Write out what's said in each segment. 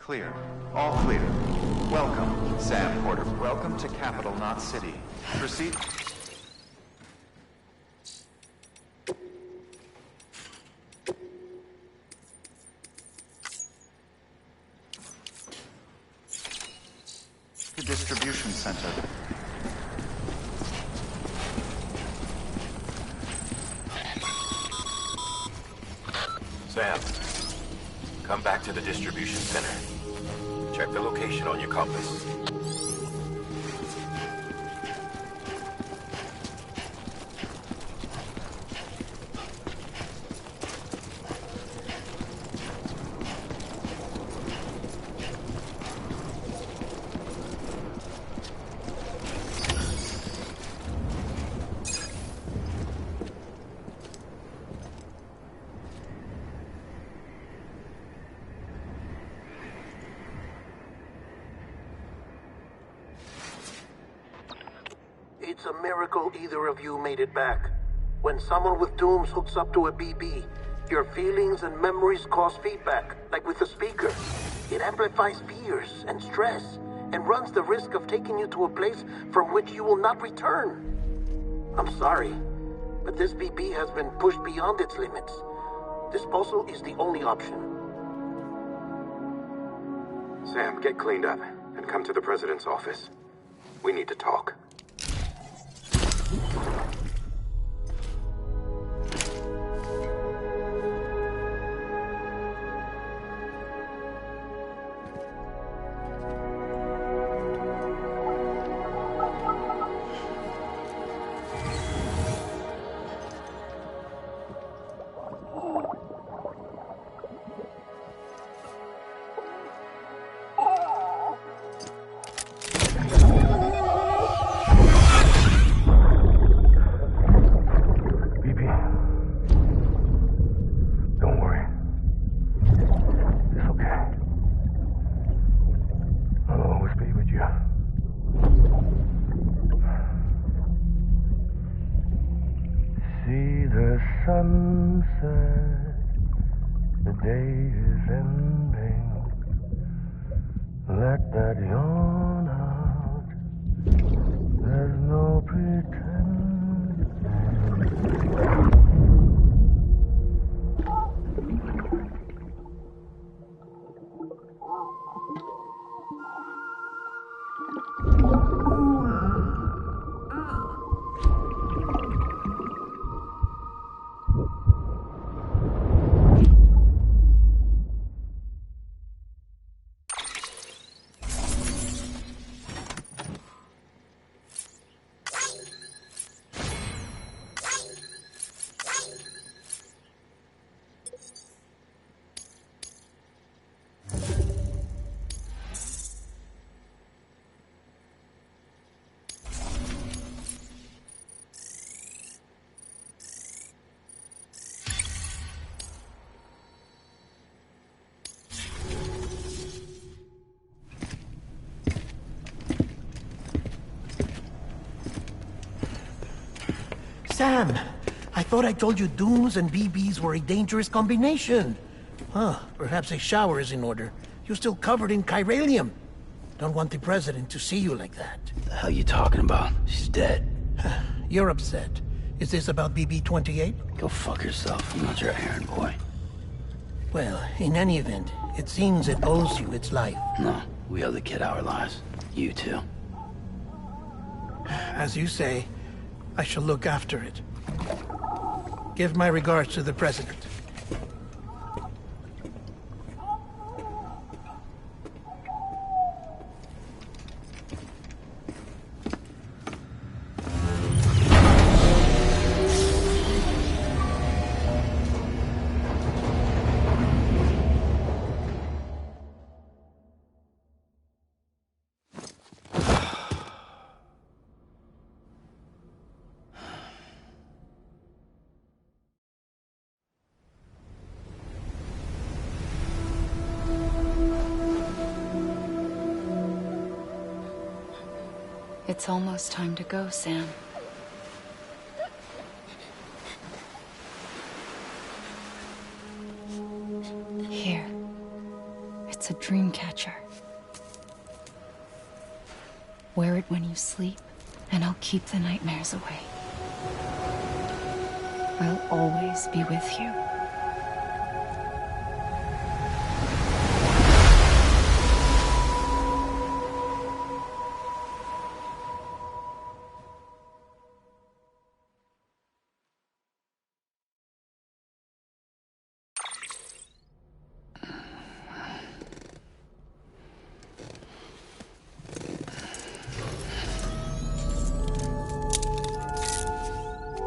Clear. All clear. Welcome, Sam Porter. Welcome to Capital Knot City. Proceed. The distribution center. Sam, come back to the distribution center. Check the location on your compass. It's a miracle either of you made it back. When someone with dooms hooks up to a BB, your feelings and memories cause feedback, like with the speaker. It amplifies fears and stress, and runs the risk of taking you to a place from which you will not return. I'm sorry, but this BB has been pushed beyond its limits. Disposal is the only option. Sam, get cleaned up and come to the President's office. We need to talk. Sunset, the day is ending. Let that yawn out. There's no pretending. Sam, I thought I told you dooms and BBs were a dangerous combination. Huh, perhaps a shower is in order. You're still covered in chiralium. Don't want the President to see you like that. The hell you talking about? She's dead. You're upset. Is this about BB-28? Go fuck yourself. I'm not your errand boy. Well, in any event, it seems it owes you its life. No, we owe the kid our lives. You too. As you say, I shall look after it. Give my regards to the President. It's almost time to go, Sam. Here. It's a dream catcher. Wear it when you sleep, and I'll keep the nightmares away. I'll always be with you.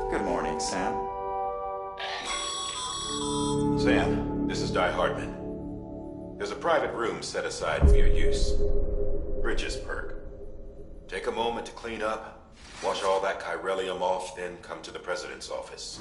Good morning, Sam. Sam, this is Di Hardman. There's a private room set aside for your use. Bridges perk. Take a moment to clean up, wash all that chiralium off, then come to the President's office.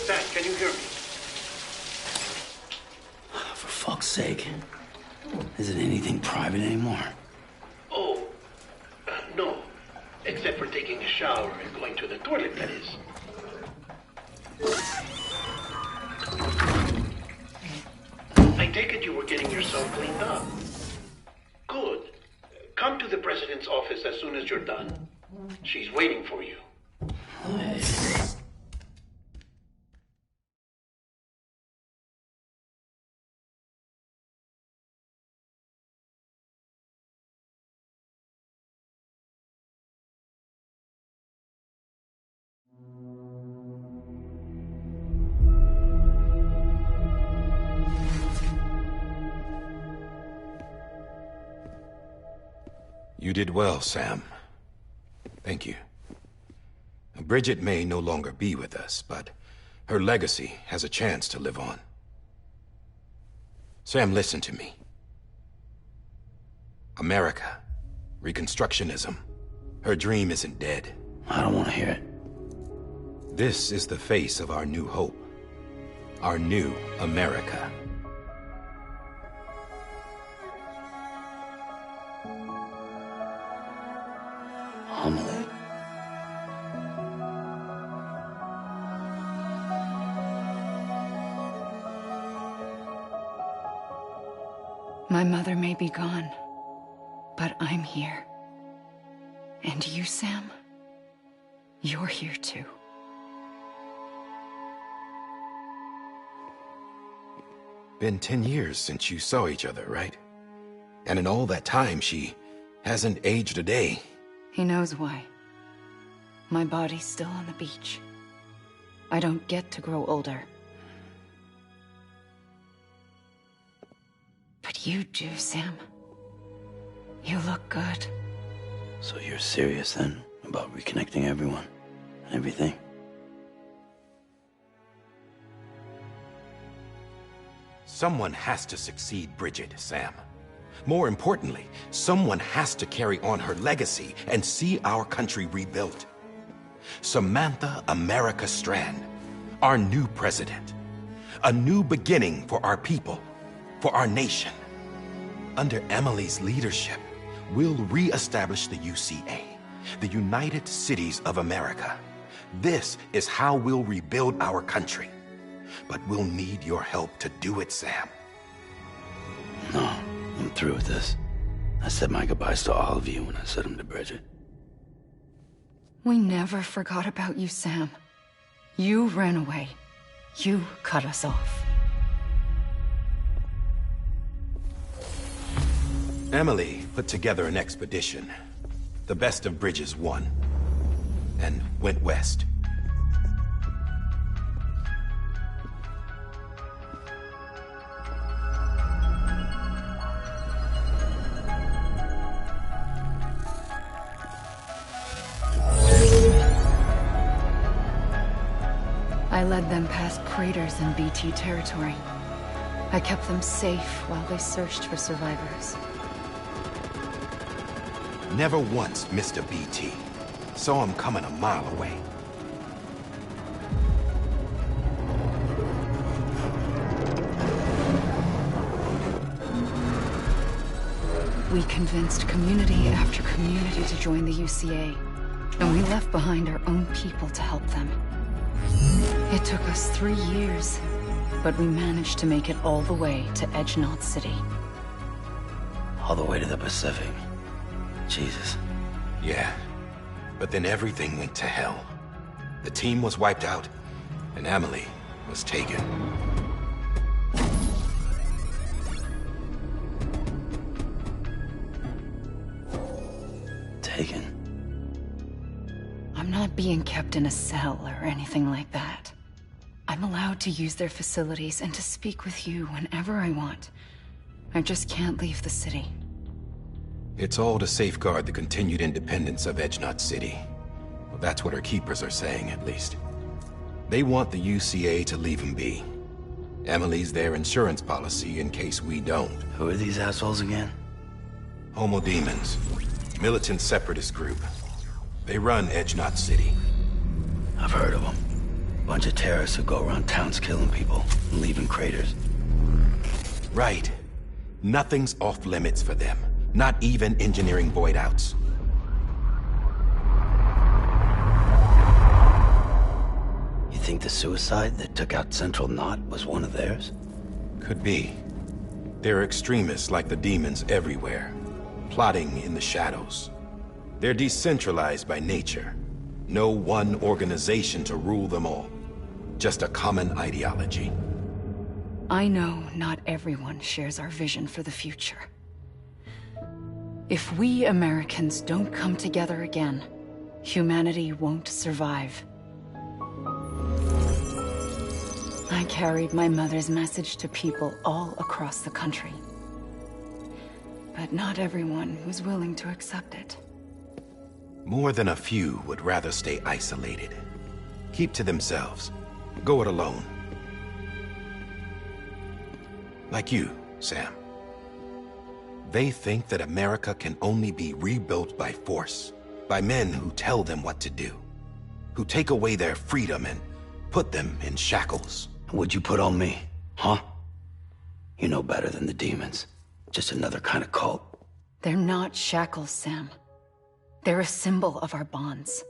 Sam, can you hear me? For fuck's sake. Isn't anything private anymore? Oh, no. Except for taking a shower and going to the toilet, that is. I take it you were getting yourself cleaned up. Good. Come to the President's office as soon as you're done. She's waiting for you. You did well, Sam. Thank you. Bridget may no longer be with us, but her legacy has a chance to live on. Sam, listen to me. America, Reconstructionism, her dream isn't dead. I don't want to hear it. This is the face of our new hope. Our new America. Homily. My mother may be gone, but I'm here. And you, Sam? You're here too. Been 10 years since you saw each other, right? And in all that time, she hasn't aged a day. He knows why. My body's still on the beach. I don't get to grow older. But you do, Sam. You look good. So you're serious then about reconnecting everyone and everything? Someone has to succeed Bridget, Sam. More importantly, someone has to carry on her legacy and see our country rebuilt. Samantha America Strand, our new president. A new beginning for our people, for our nation. Under Emily's leadership, we'll re-establish the UCA, the United Cities of America. This is how we'll rebuild our country. But we'll need your help to do it, Sam. No, I'm through with this. I said my goodbyes to all of you when I said them to Bridget. We never forgot about you, Sam. You ran away. You cut us off. Emily put together an expedition. The best of Bridges won. And went west. I led them past craters in BT territory. I kept them safe while they searched for survivors. Never once missed a BT. Saw him coming a mile away. We convinced community after community to join the UCA, and we left behind our own people to help them. It took us 3 years, but we managed to make it all the way to Edgenot City. All the way to the Pacific. Jesus. Yeah, but then everything went to hell. The team was wiped out, and Emily was taken. Taken? I'm not being kept in a cell or anything like that. I'm allowed to use their facilities and to speak with you whenever I want. I just can't leave the city. It's all to safeguard the continued independence of Edgenot City. Well, that's what our keepers are saying, at least. They want the UCA to leave him be. Emily's their insurance policy in case we don't. Who are these assholes again? Homo Demons. Militant separatist group. They run Edgenot City. I've heard of them. Bunch of terrorists who go around towns killing people and leaving craters. Right. Nothing's off limits for them. Not even engineering void outs. You think the suicide that took out Central Knot was one of theirs? Could be. There are extremists like the demons everywhere, plotting in the shadows. They're decentralized by nature. No one organization to rule them all. Just a common ideology. I know not everyone shares our vision for the future. If we Americans don't come together again, humanity won't survive. I carried my mother's message to people all across the country. But not everyone was willing to accept it. More than a few would rather stay isolated. Keep to themselves. Go it alone. Like you, Sam. They think that America can only be rebuilt by force, by men who tell them what to do, who take away their freedom and put them in shackles. What'd you put on me, huh? You know better than the demons. Just another kind of cult. They're not shackles, Sam. They're a symbol of our bonds.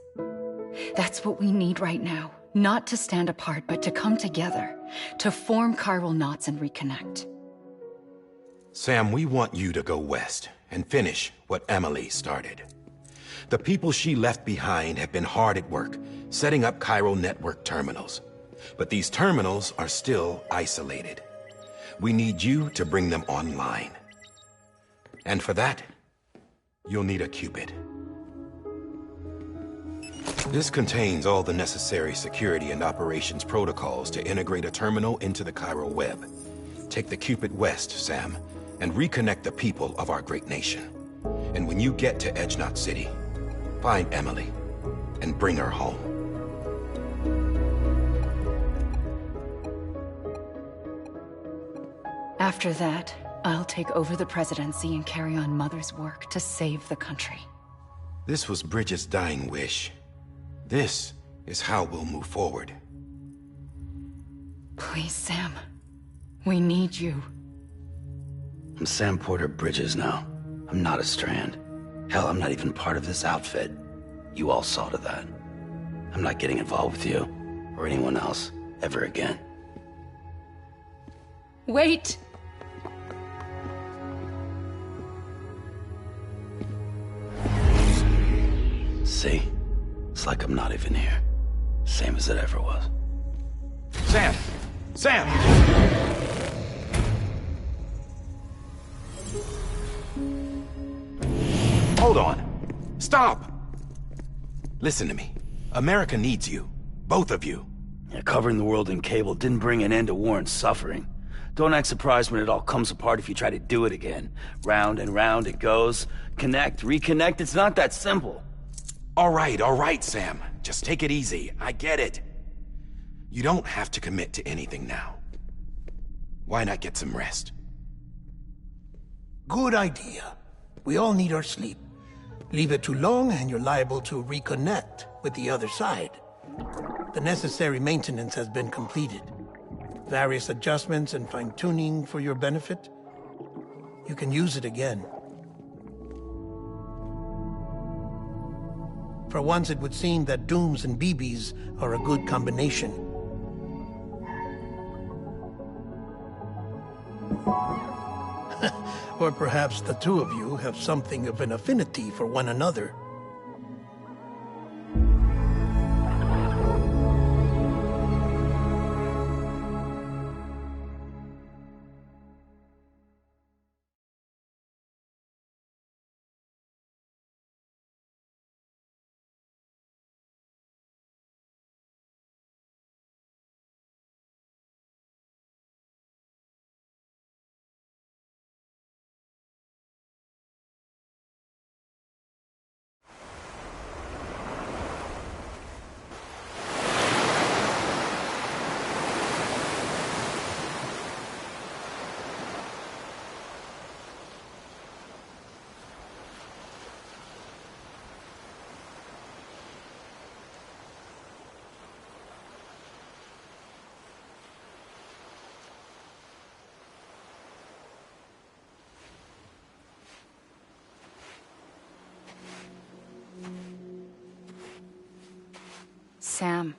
That's what we need right now. Not to stand apart, but to come together, to form chiral knots and reconnect. Sam, we want you to go west and finish what Emily started. The people she left behind have been hard at work, setting up chiral network terminals. But these terminals are still isolated. We need you to bring them online. And for that, you'll need a Cupid. This contains all the necessary security and operations protocols to integrate a terminal into the chiral web. Take the Cupid west, Sam, and reconnect the people of our great nation. And when you get to Edgenot City, find Emily and bring her home. After that, I'll take over the presidency and carry on Mother's work to save the country. This was Bridges' dying wish. This is how we'll move forward. Please, Sam. We need you. I'm Sam Porter Bridges now. I'm not a Strand. Hell, I'm not even part of this outfit. You all saw to that. I'm not getting involved with you, or anyone else, ever again. Wait! See? It's like I'm not even here. Same as it ever was. Sam! Sam! Hold on. Stop! Listen to me. America needs you. Both of you. Yeah, covering the world in cable didn't bring an end to war and suffering. Don't act surprised when it all comes apart if you try to do it again. Round and round it goes. Connect, reconnect, it's not that simple. All right, Sam. Just take it easy. I get it. You don't have to commit to anything now. Why not get some rest? Good idea. We all need our sleep. Leave it too long and you're liable to reconnect with the other side. The necessary maintenance has been completed. Various adjustments and fine-tuning for your benefit. You can use it again. For once, it would seem that Dooms and BBs are a good combination. Or perhaps the two of you have something of an affinity for one another. Sam.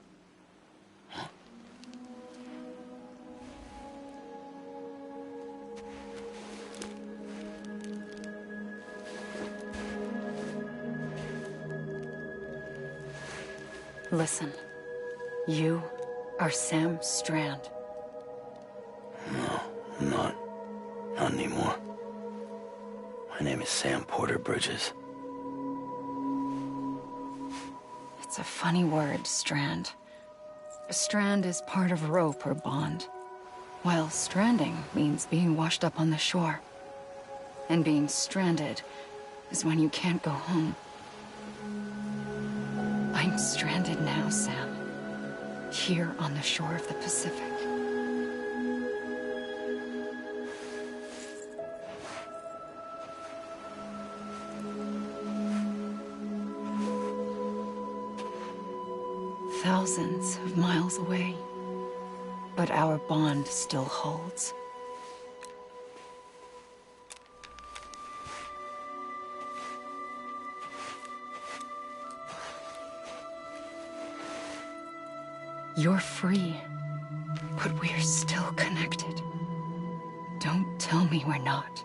Listen. You are Sam Strand. No, I'm not. Not anymore. My name is Sam Porter Bridges. It's a funny word, Strand. A strand is part of rope or bond, while stranding means being washed up on the shore. And being stranded is when you can't go home. I'm stranded now, Sam. Here on the shore of the Pacific. Thousands of miles away, but our bond still holds. You're free, but we're still connected. Don't tell me we're not.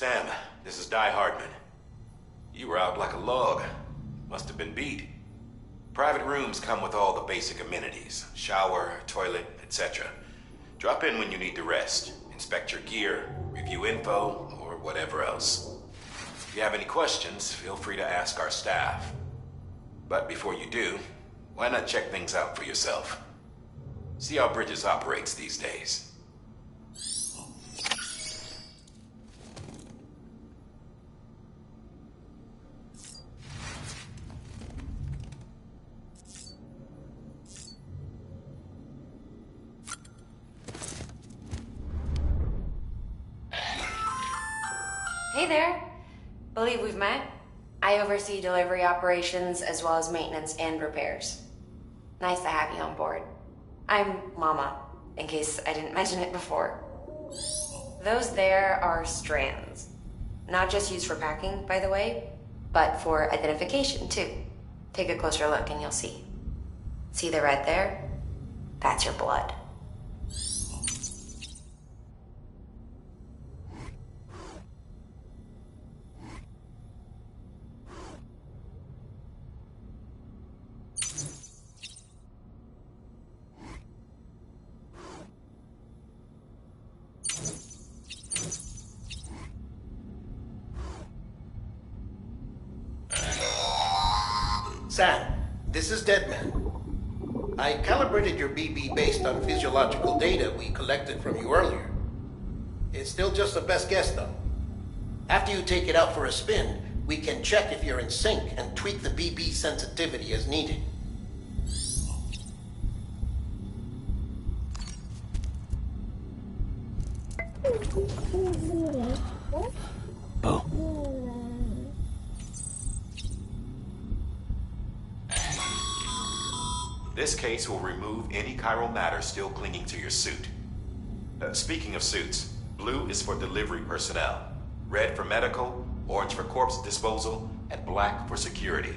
Sam, this is Die Hardman. You were out like a log. Must have been beat. Private rooms come with all the basic amenities. Shower, toilet, etc. Drop in when you need to rest. Inspect your gear, review info, or whatever else. If you have any questions, feel free to ask our staff. But before you do, why not check things out for yourself? See how Bridges operates these days. Hey there. Believe we've met. I oversee delivery operations as well as maintenance and repairs. Nice to have you on board. I'm Mama, in case I didn't mention it before. Those there are strands. Not just used for packing, by the way, but for identification too. Take a closer look and you'll see. See the red there? That's your blood. Sam, this is Deadman. I calibrated your BB based on physiological data we collected from you earlier. It's still just a best guess, though. After you take it out for a spin, we can check if you're in sync and tweak the BB sensitivity as needed. Bo. This case will remove any chiral matter still clinging to your suit. Speaking of suits, blue is for delivery personnel, red for medical, orange for corpse disposal, and black for security.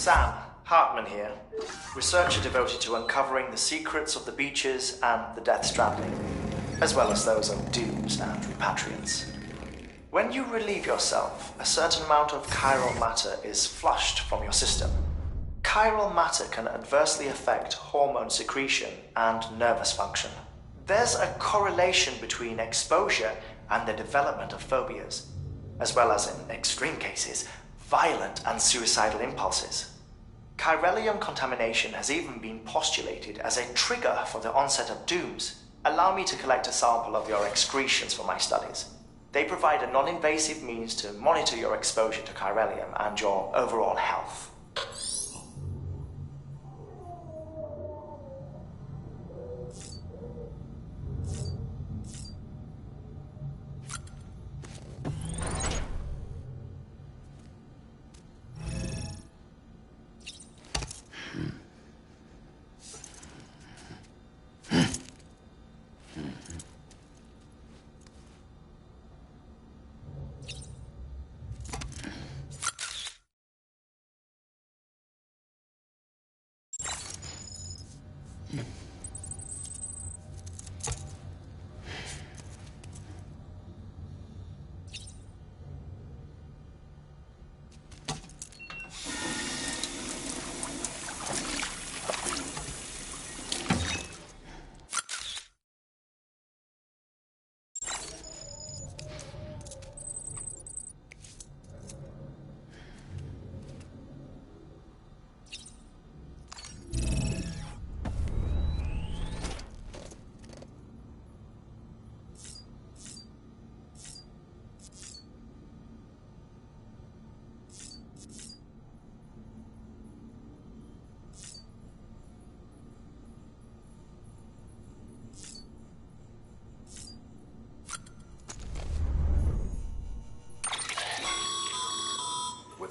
Sam, Hartman here, researcher devoted to uncovering the secrets of the beaches and the Death Stranding, as well as those of dooms and repatriants. When you relieve yourself, a certain amount of chiral matter is flushed from your system. Chiral matter can adversely affect hormone secretion and nervous function. There's a correlation between exposure and the development of phobias, as well as, in extreme cases, violent and suicidal impulses. Chiralium contamination has even been postulated as a trigger for the onset of dooms. Allow me to collect a sample of your excretions for my studies. They provide a non-invasive means to monitor your exposure to chiralium and your overall health.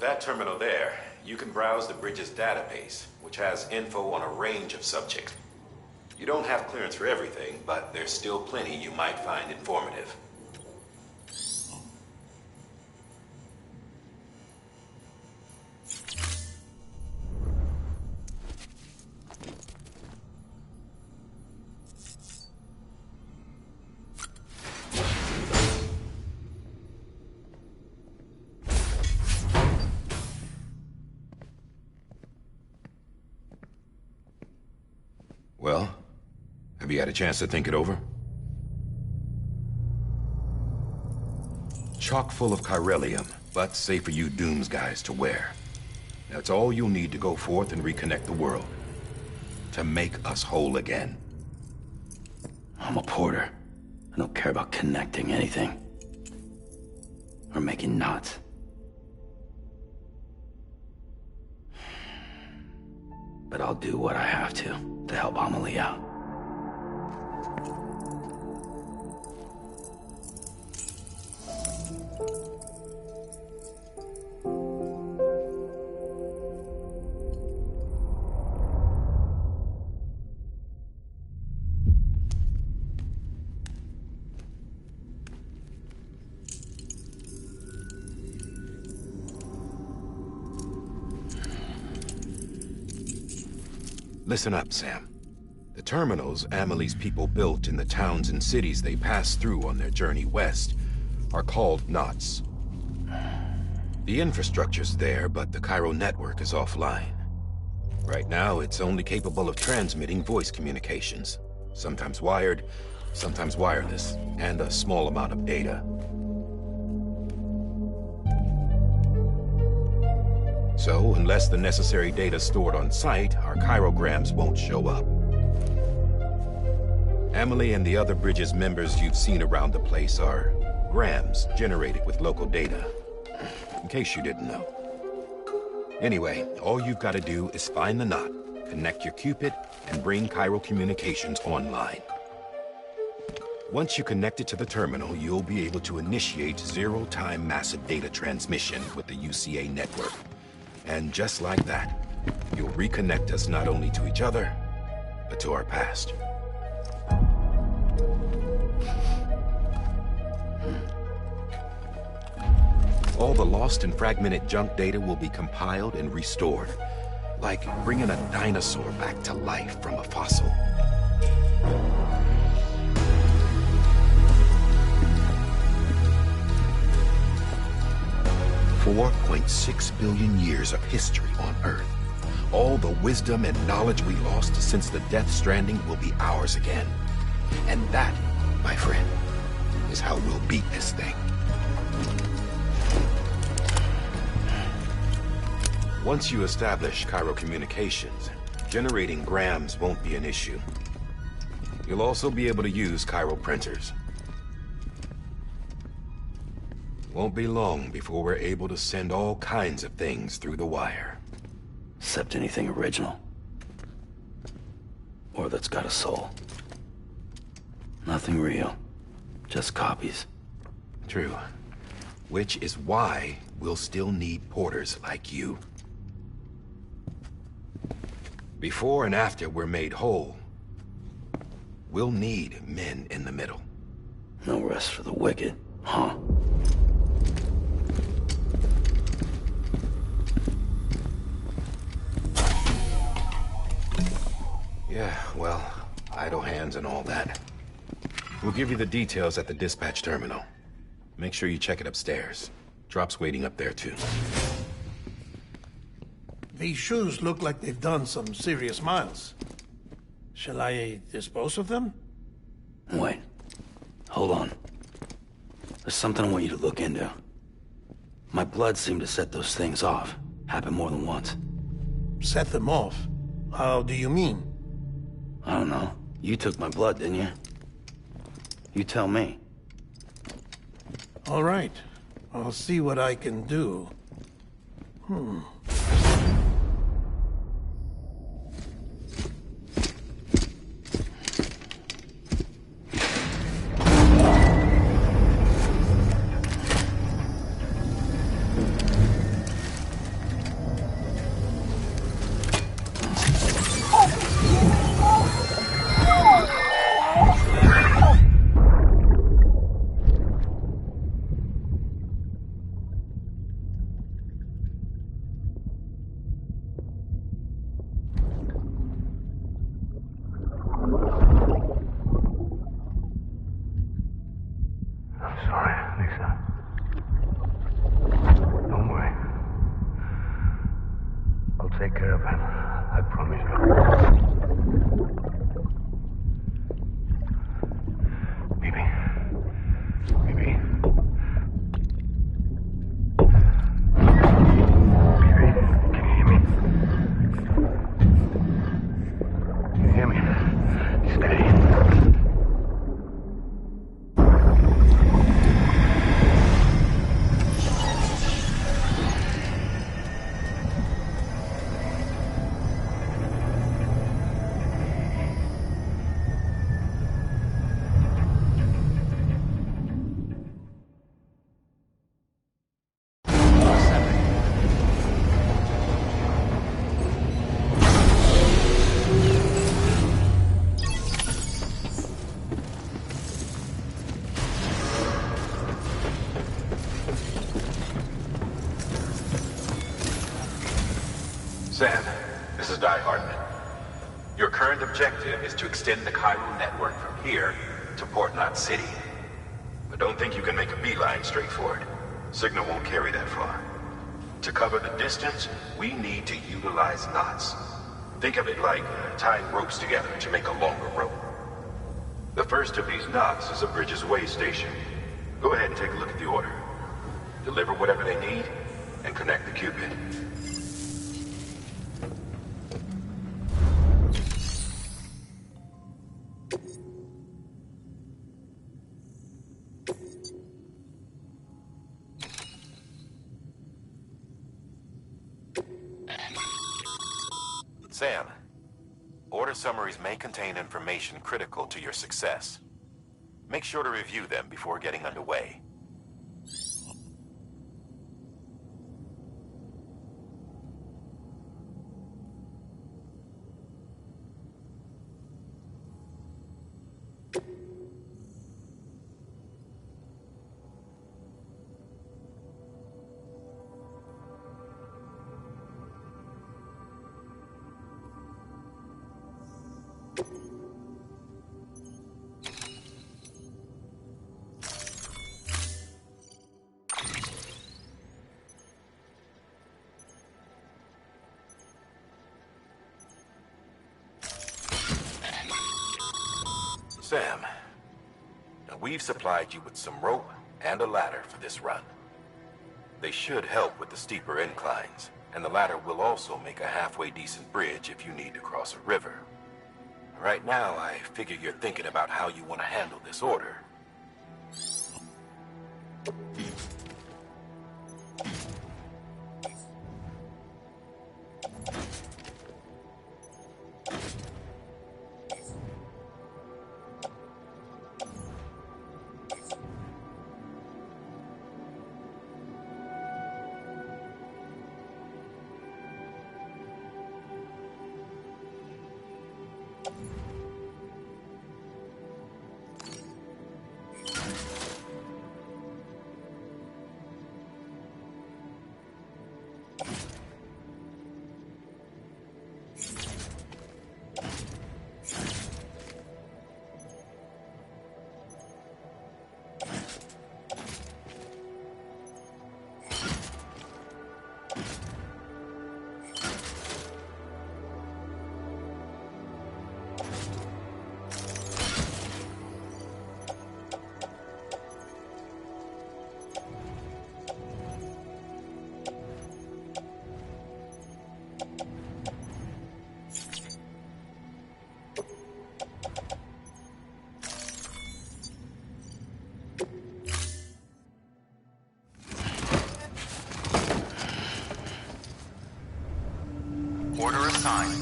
that terminal there, you can browse the bridge's database, which has info on a range of subjects. You don't have clearance for everything, but there's still plenty you might find informative. Well, have you had a chance to think it over? Chock full of chiralium, but safe for you Dooms guys to wear. That's all you'll need to go forth and reconnect the world. To make us whole again. I'm a porter. I don't care about connecting anything. Or making knots. But I'll do what I have to help Amelie out. Listen up, Sam. The terminals Amelie's people built in the towns and cities they passed through on their journey west are called knots. The infrastructure's there, but the Cairo network is offline. Right now, it's only capable of transmitting voice communications. Sometimes wired, sometimes wireless, and a small amount of data. So, unless the necessary data stored on site, our chirograms won't show up. Amelie and the other Bridges members you've seen around the place are grams generated with local data. In case you didn't know. Anyway, all you've got to do is find the knot, connect your Cupid, and bring Cairo communications online. Once you connect it to the terminal, you'll be able to initiate zero-time massive data transmission with the UCA network. And just like that, you'll reconnect us not only to each other, but to our past. All the lost and fragmented junk data will be compiled and restored, like bringing a dinosaur back to life from a fossil. 4.6 billion years of history on Earth. All the wisdom and knowledge we lost since the Death Stranding will be ours again. And that, my friend, is how we'll beat this thing. Once you establish Cairo communications, generating grams won't be an issue. You'll also be able to use Cairo printers. Won't be long before we're able to send all kinds of things through the wire. Except anything original. Or that's got a soul. Nothing real. Just copies. True. Which is why we'll still need porters like you. Before and after we're made whole, we'll need men in the middle. No rest for the wicked, huh? Yeah, well, idle hands and all that. We'll give you the details at the dispatch terminal. Make sure you check it upstairs. Drop's waiting up there, too. These shoes look like they've done some serious miles. Shall I dispose of them? Wait. Hold on. There's something I want you to look into. My blood seemed to set those things off. Happened more than once. Set them off? How do you mean? I don't know. You took my blood, didn't you? You tell me. All right. I'll see what I can do. stay. Sam, this is Hartman. Your current objective is to extend the chiral network from here to Port Knot City. But don't think you can make a beeline straight for it. Signal won't carry that far. To cover the distance, we need to utilize knots. Think of it like tying ropes together to make a longer rope. The first of these knots is a Bridges way station. Go ahead and take a look at the order. Deliver whatever they need, and connect the Cupid. Sam, order summaries may contain information critical to your success. Make sure to review them before getting underway. Sam, now we've supplied you with some rope and a ladder for this run. They should help with the steeper inclines, and the ladder will also make a halfway decent bridge if you need to cross a river. Right now, I figure you're thinking about how you want to handle this order. Order assigned.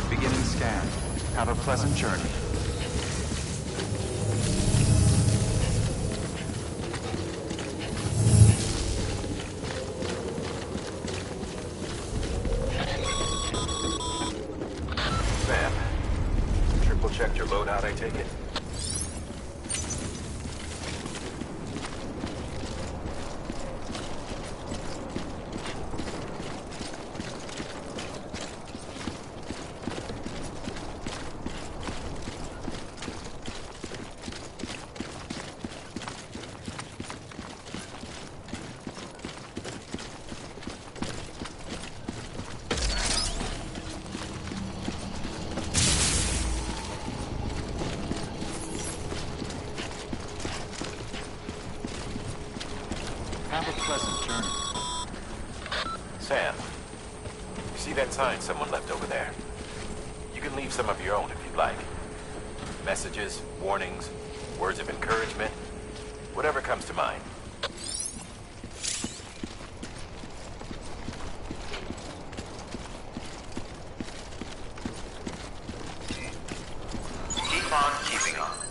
Beginning scan. Have a pleasant journey. Sam, triple checked your loadout, I take it? Have a pleasant journey. Sam, you see that sign someone left over there? You can leave some of your own if you'd like. Messages, warnings, words of encouragement, whatever comes to mind. Keep on keeping on.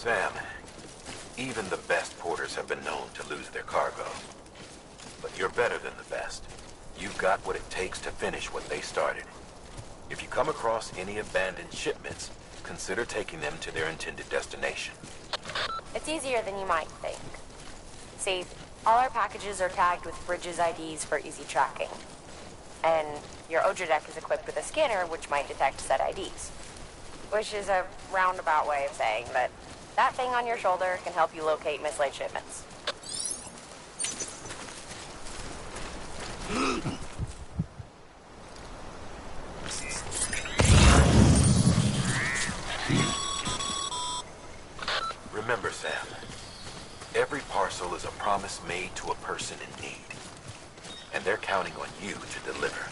Sam, even the best porters have been known to lose their cargo. But you're better than the best. You've got what it takes to finish what they started. If you come across any abandoned shipments, consider taking them to their intended destination. It's easier than you might think. See, all our packages are tagged with Bridges IDs for easy tracking. And your Odra deck is equipped with a scanner which might detect said IDs. Which is a roundabout way of saying that that thing on your shoulder can help you locate mislaid shipments. Remember, Sam, every parcel is a promise made to a person in need. And they're counting on you to deliver.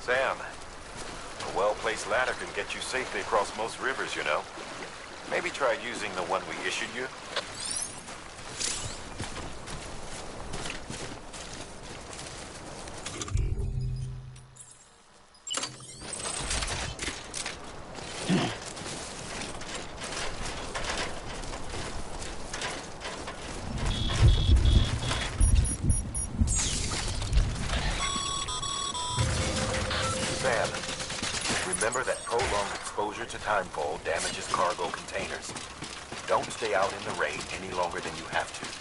Sam, a well-placed ladder can get you safely across most rivers, you know. Maybe try using the one we issued you. Sam, remember that prolonged exposure to timefall damages cargo containers. Don't stay out in the rain any longer than you have to.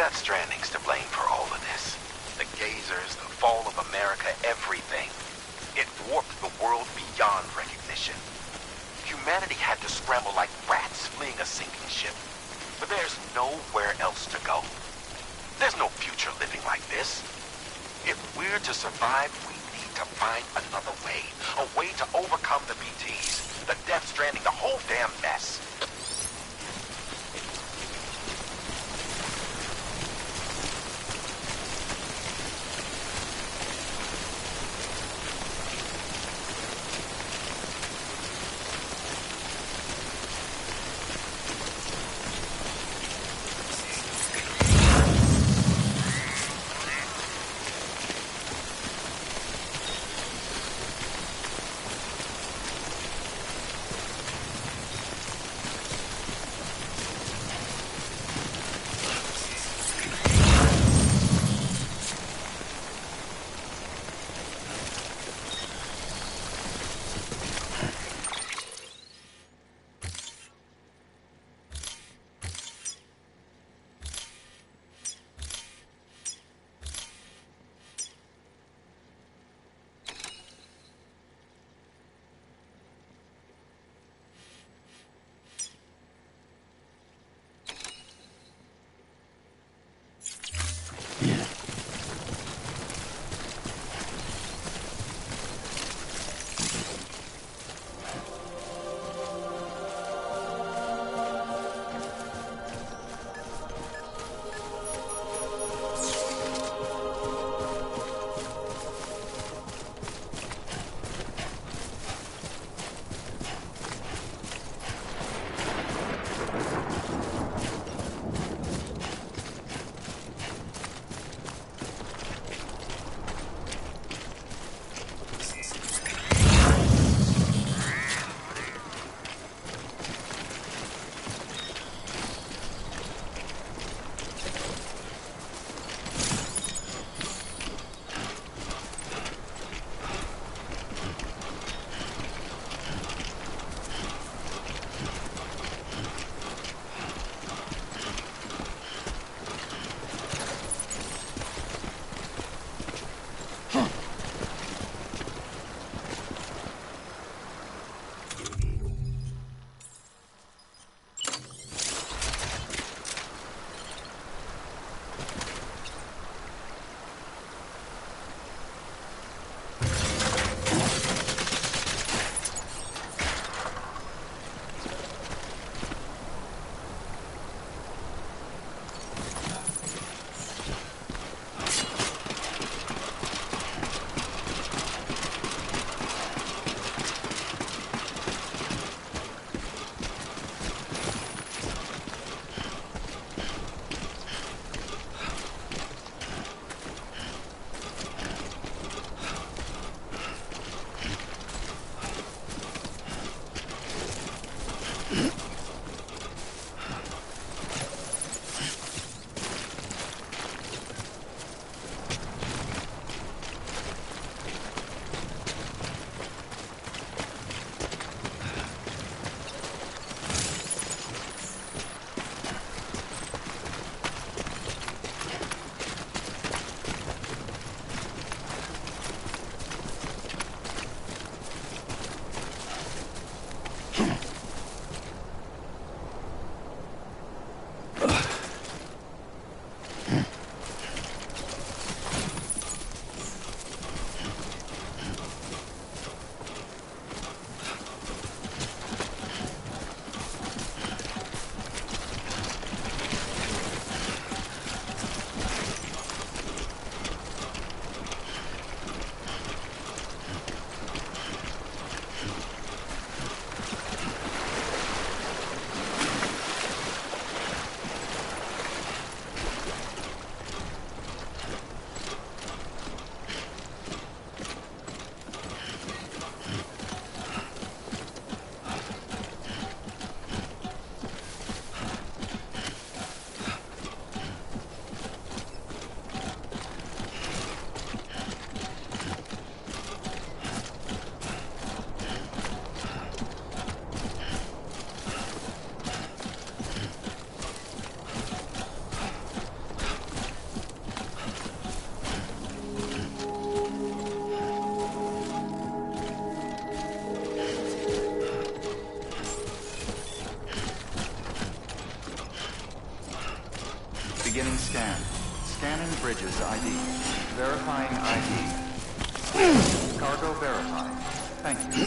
Death Stranding's to blame for all of this. The gazers, the fall of America, everything. It warped the world beyond recognition. Humanity had to scramble like rats fleeing a sinking ship. But there's nowhere else to go. There's no future living like this. If we're to survive, we need to find another way. A way to overcome the BTs, the Death Stranding, the whole damn mess. Beginning scan. Scanning Bridges ID. Verifying ID. Cargo verified. Thank you.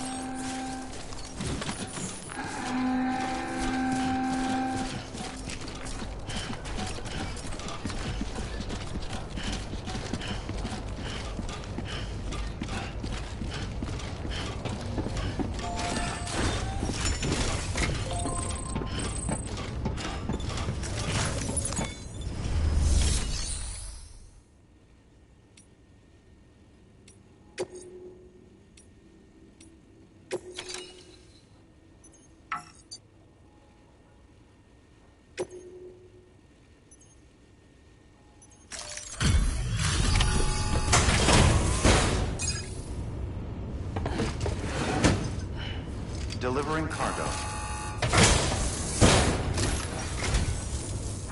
Delivering cargo.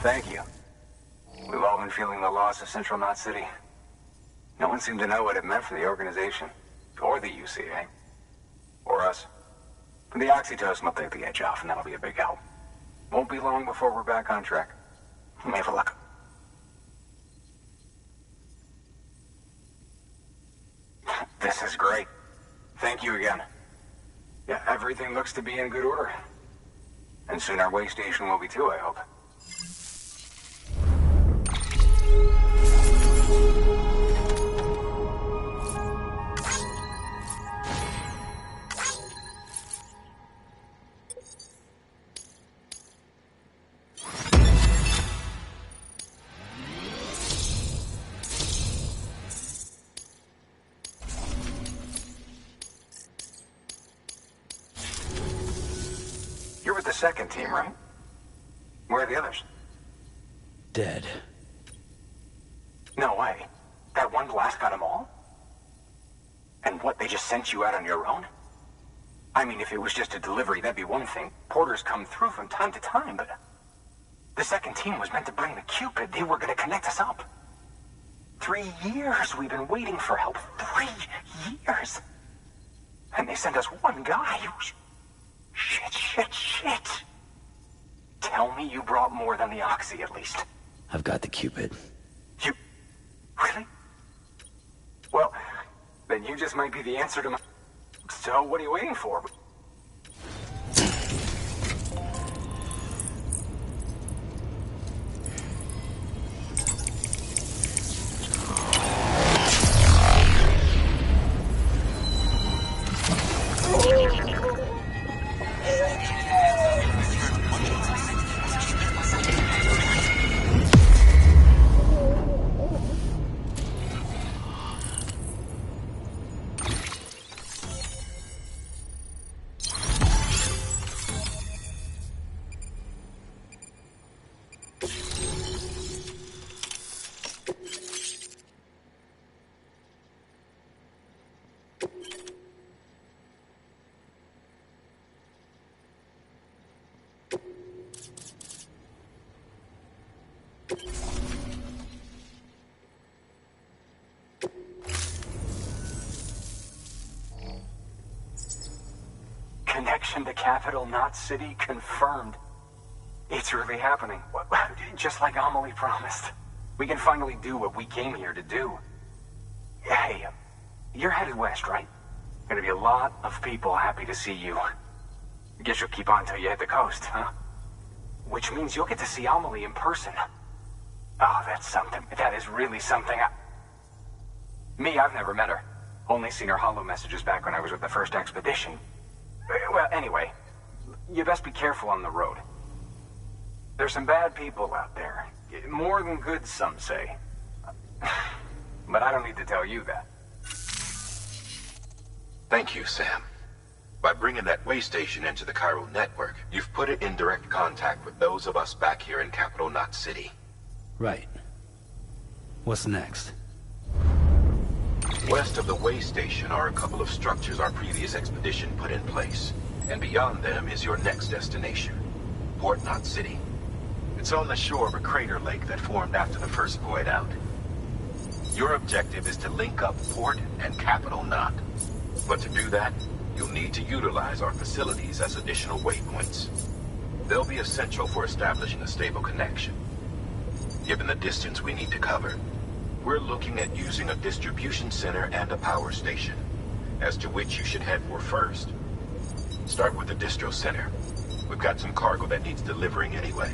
Thank you. We've all been feeling the loss of Central Knot City. No one seemed to know what it meant for the organization, or the UCA, or us. The oxytocin will take the edge off, and that'll be a big help. Won't be long before we're back on track. We may have a luck. This is great. Thank you again. Yeah, everything looks to be in good order. And soon our way station will be too, I hope. You're with the second team, right? Where are the others? Dead. No way. That one blast got them all? And what, they just sent you out on your own? I mean, if it was just a delivery, that'd be one thing. Porters come through from time to time, but... The second team was meant to bring the Cupid. They were gonna connect us up. 3 years we've been waiting for help. 3 years! And they sent us one guy. Shit. Tell me you brought more than the Oxy, at least. I've got the Cupid. You... Really? Well, then you just might be the answer to my... So, what are you waiting for? Connection to Capital Knot City confirmed. It's really happening. Just like Amelie promised. We can finally do what we came here to do. Hey, you're headed west, right? Gonna be a lot of people happy to see you. Guess you'll keep on till you hit the coast, huh? Which means you'll get to see Amelie in person. Oh, that's something. That is really something. Me, I've never met her. Only seen her holo messages back when I was with the first expedition. Well, anyway, you best be careful on the road. There's some bad people out there. More than good, some say. But I don't need to tell you that. Thank you, Sam. By bringing that way station into the Cairo network, you've put it in direct contact with those of us back here in Capital Knot City. Right. What's next? West of the way station are a couple of structures our previous expedition put in place. And beyond them is your next destination, Port Knot City. It's on the shore of a crater lake that formed after the first void out. Your objective is to link up Port and Capital Knot. But to do that, you'll need to utilize our facilities as additional waypoints. They'll be essential for establishing a stable connection. given the distance we need to cover. We're looking at using a distribution center and a power station, as to which you should head for first. Start with the distro center. We've got some cargo that needs delivering anyway.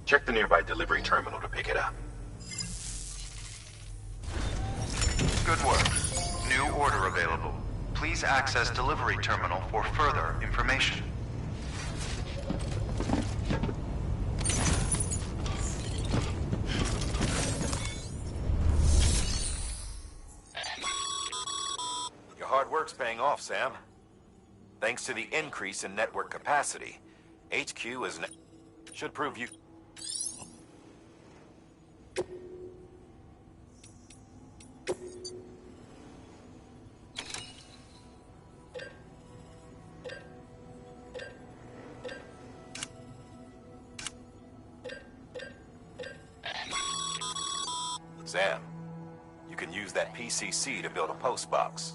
Check the nearby delivery terminal to pick it up. Good work. New order available. Please access delivery terminal for further information. Your hard work's paying off, Sam. Thanks to the increase in network capacity, HQ is should prove you... Sam, you can use that PCC to build a post box.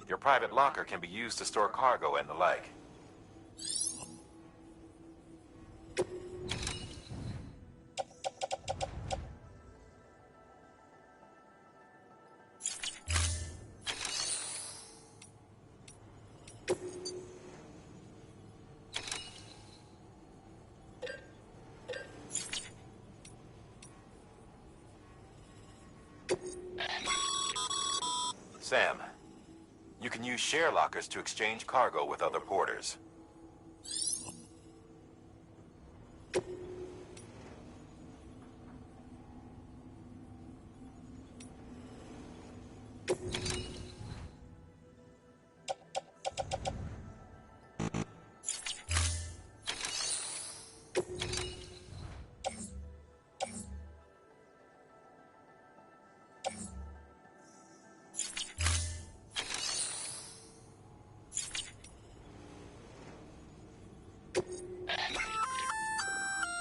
Your private locker can be used to store cargo and the like. Sam, you can use share lockers to exchange cargo with other porters.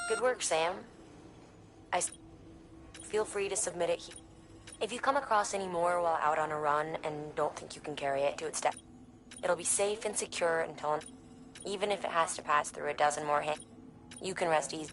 Good work, Sam. Feel free to submit it here. If you come across any more while out on a run and don't think you can carry it to its depth, it'll be safe and secure until... Even if it has to pass through a dozen more hands, you can rest easy.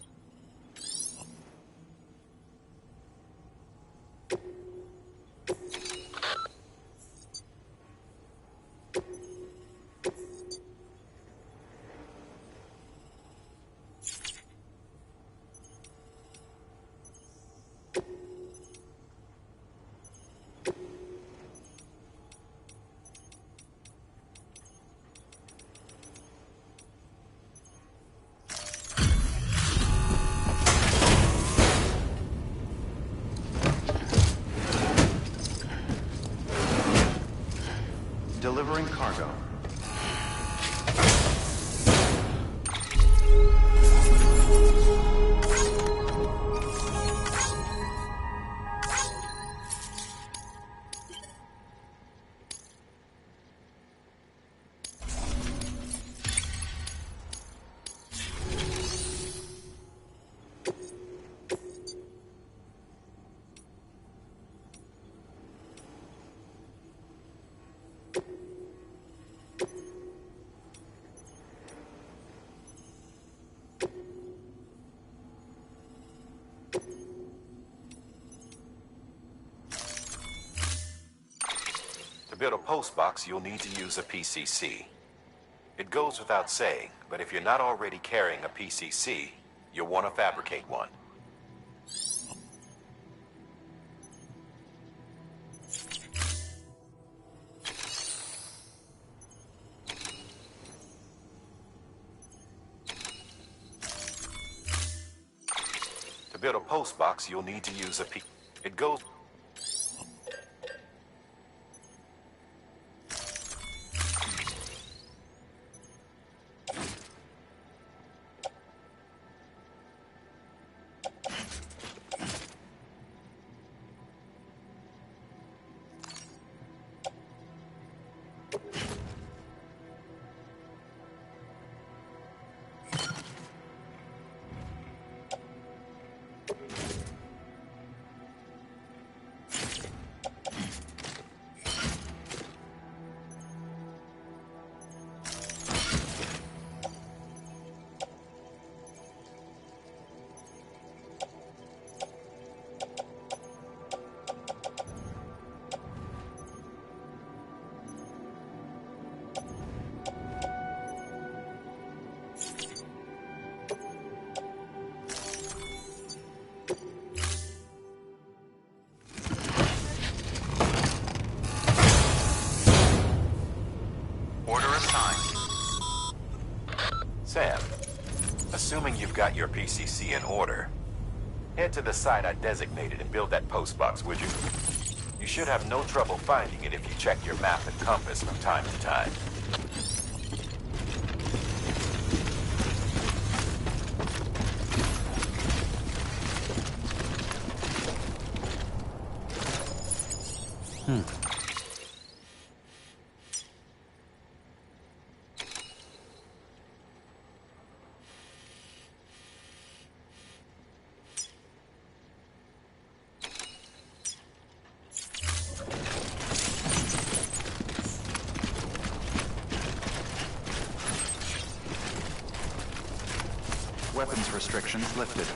Delivering cargo. build a post box, you'll need to use a PCC. It goes without saying, but if you're not already carrying a PCC, you'll want to fabricate one. To build a post box, you'll need to use a It goes... Sam, assuming you've got your PCC in order, head to the site I designated and build that post box, would you? You should have no trouble finding it if you check your map and compass from time to time. Weapons restrictions lifted.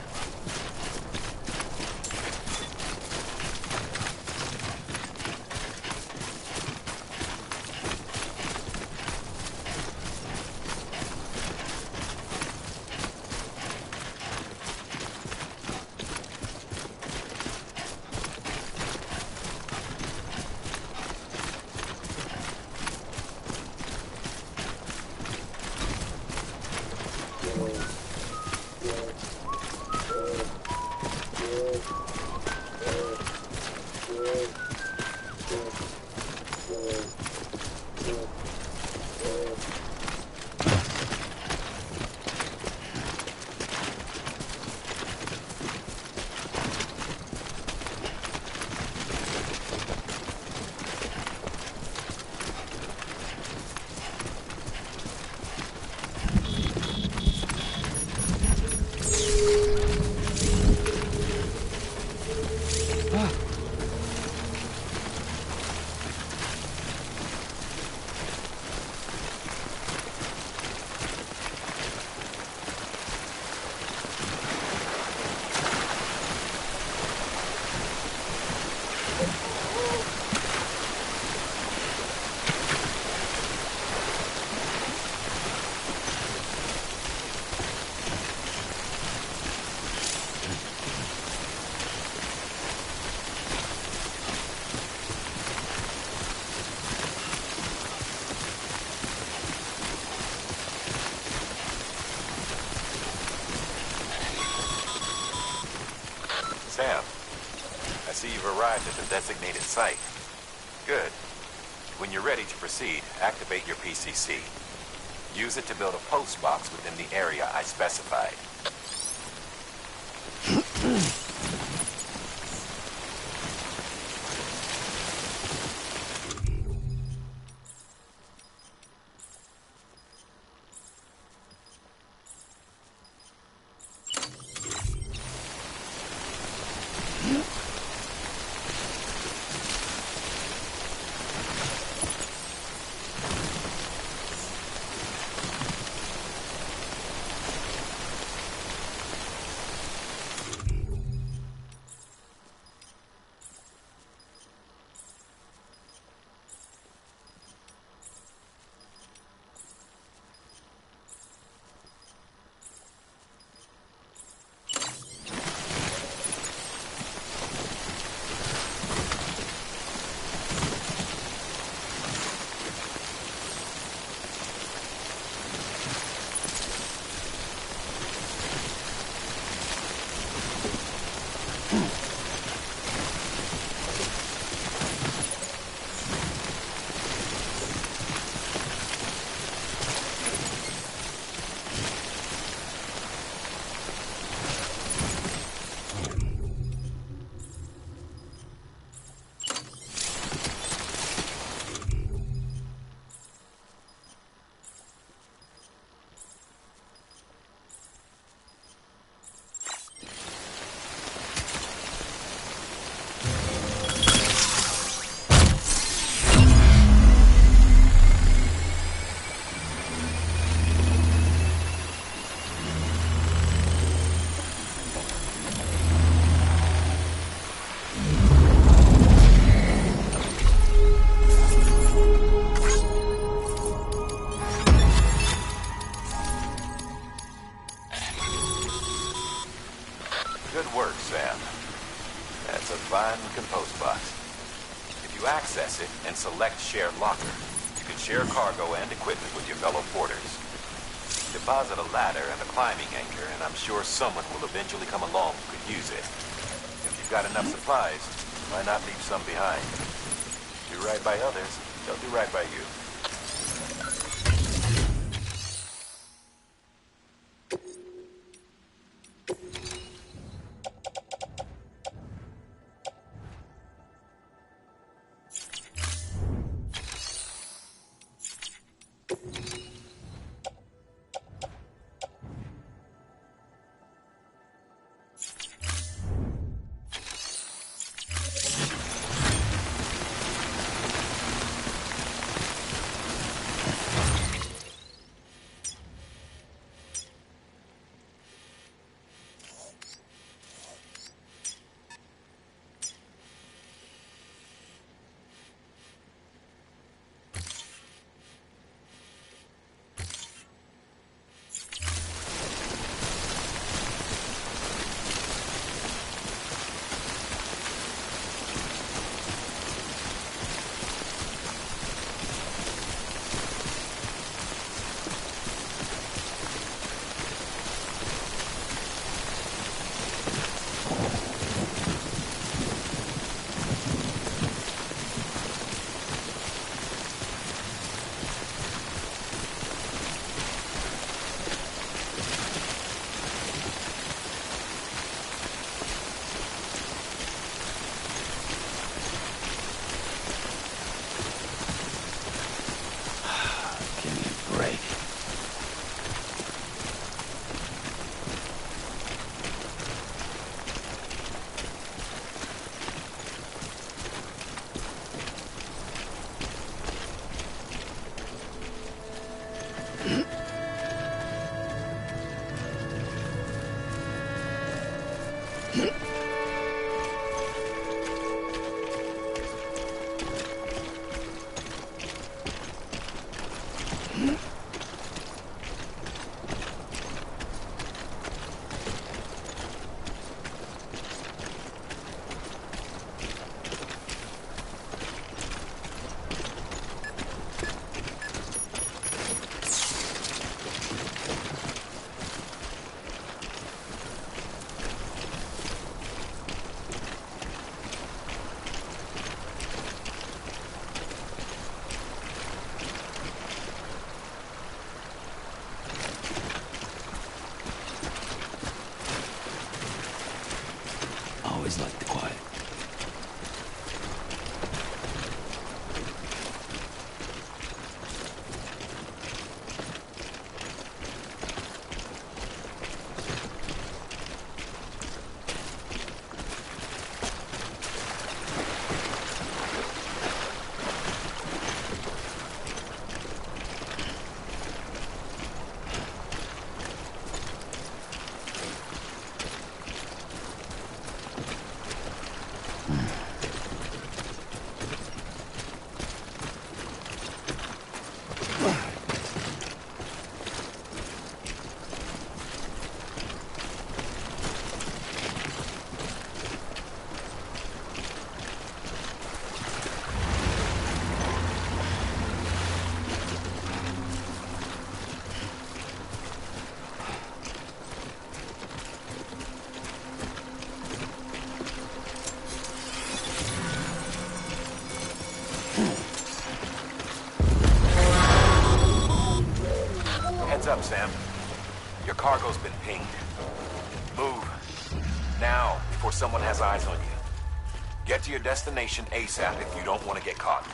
Sam, I see you've arrived at the designated site. Good. When you're ready to proceed, activate your PCC. Use it to build a post box within the area I specified. You access it and select Share Locker. You can share cargo and equipment with your fellow porters. Deposit a ladder and a climbing anchor, and I'm sure someone will eventually come along who could use it. If you've got enough supplies, why not leave some behind? Do right by others, they'll do right by you. Always liked the quiet. Heads up, Sam. Your cargo's been pinged. Move. Now, before someone has eyes on you. Get to your destination ASAP if you don't want to get caught.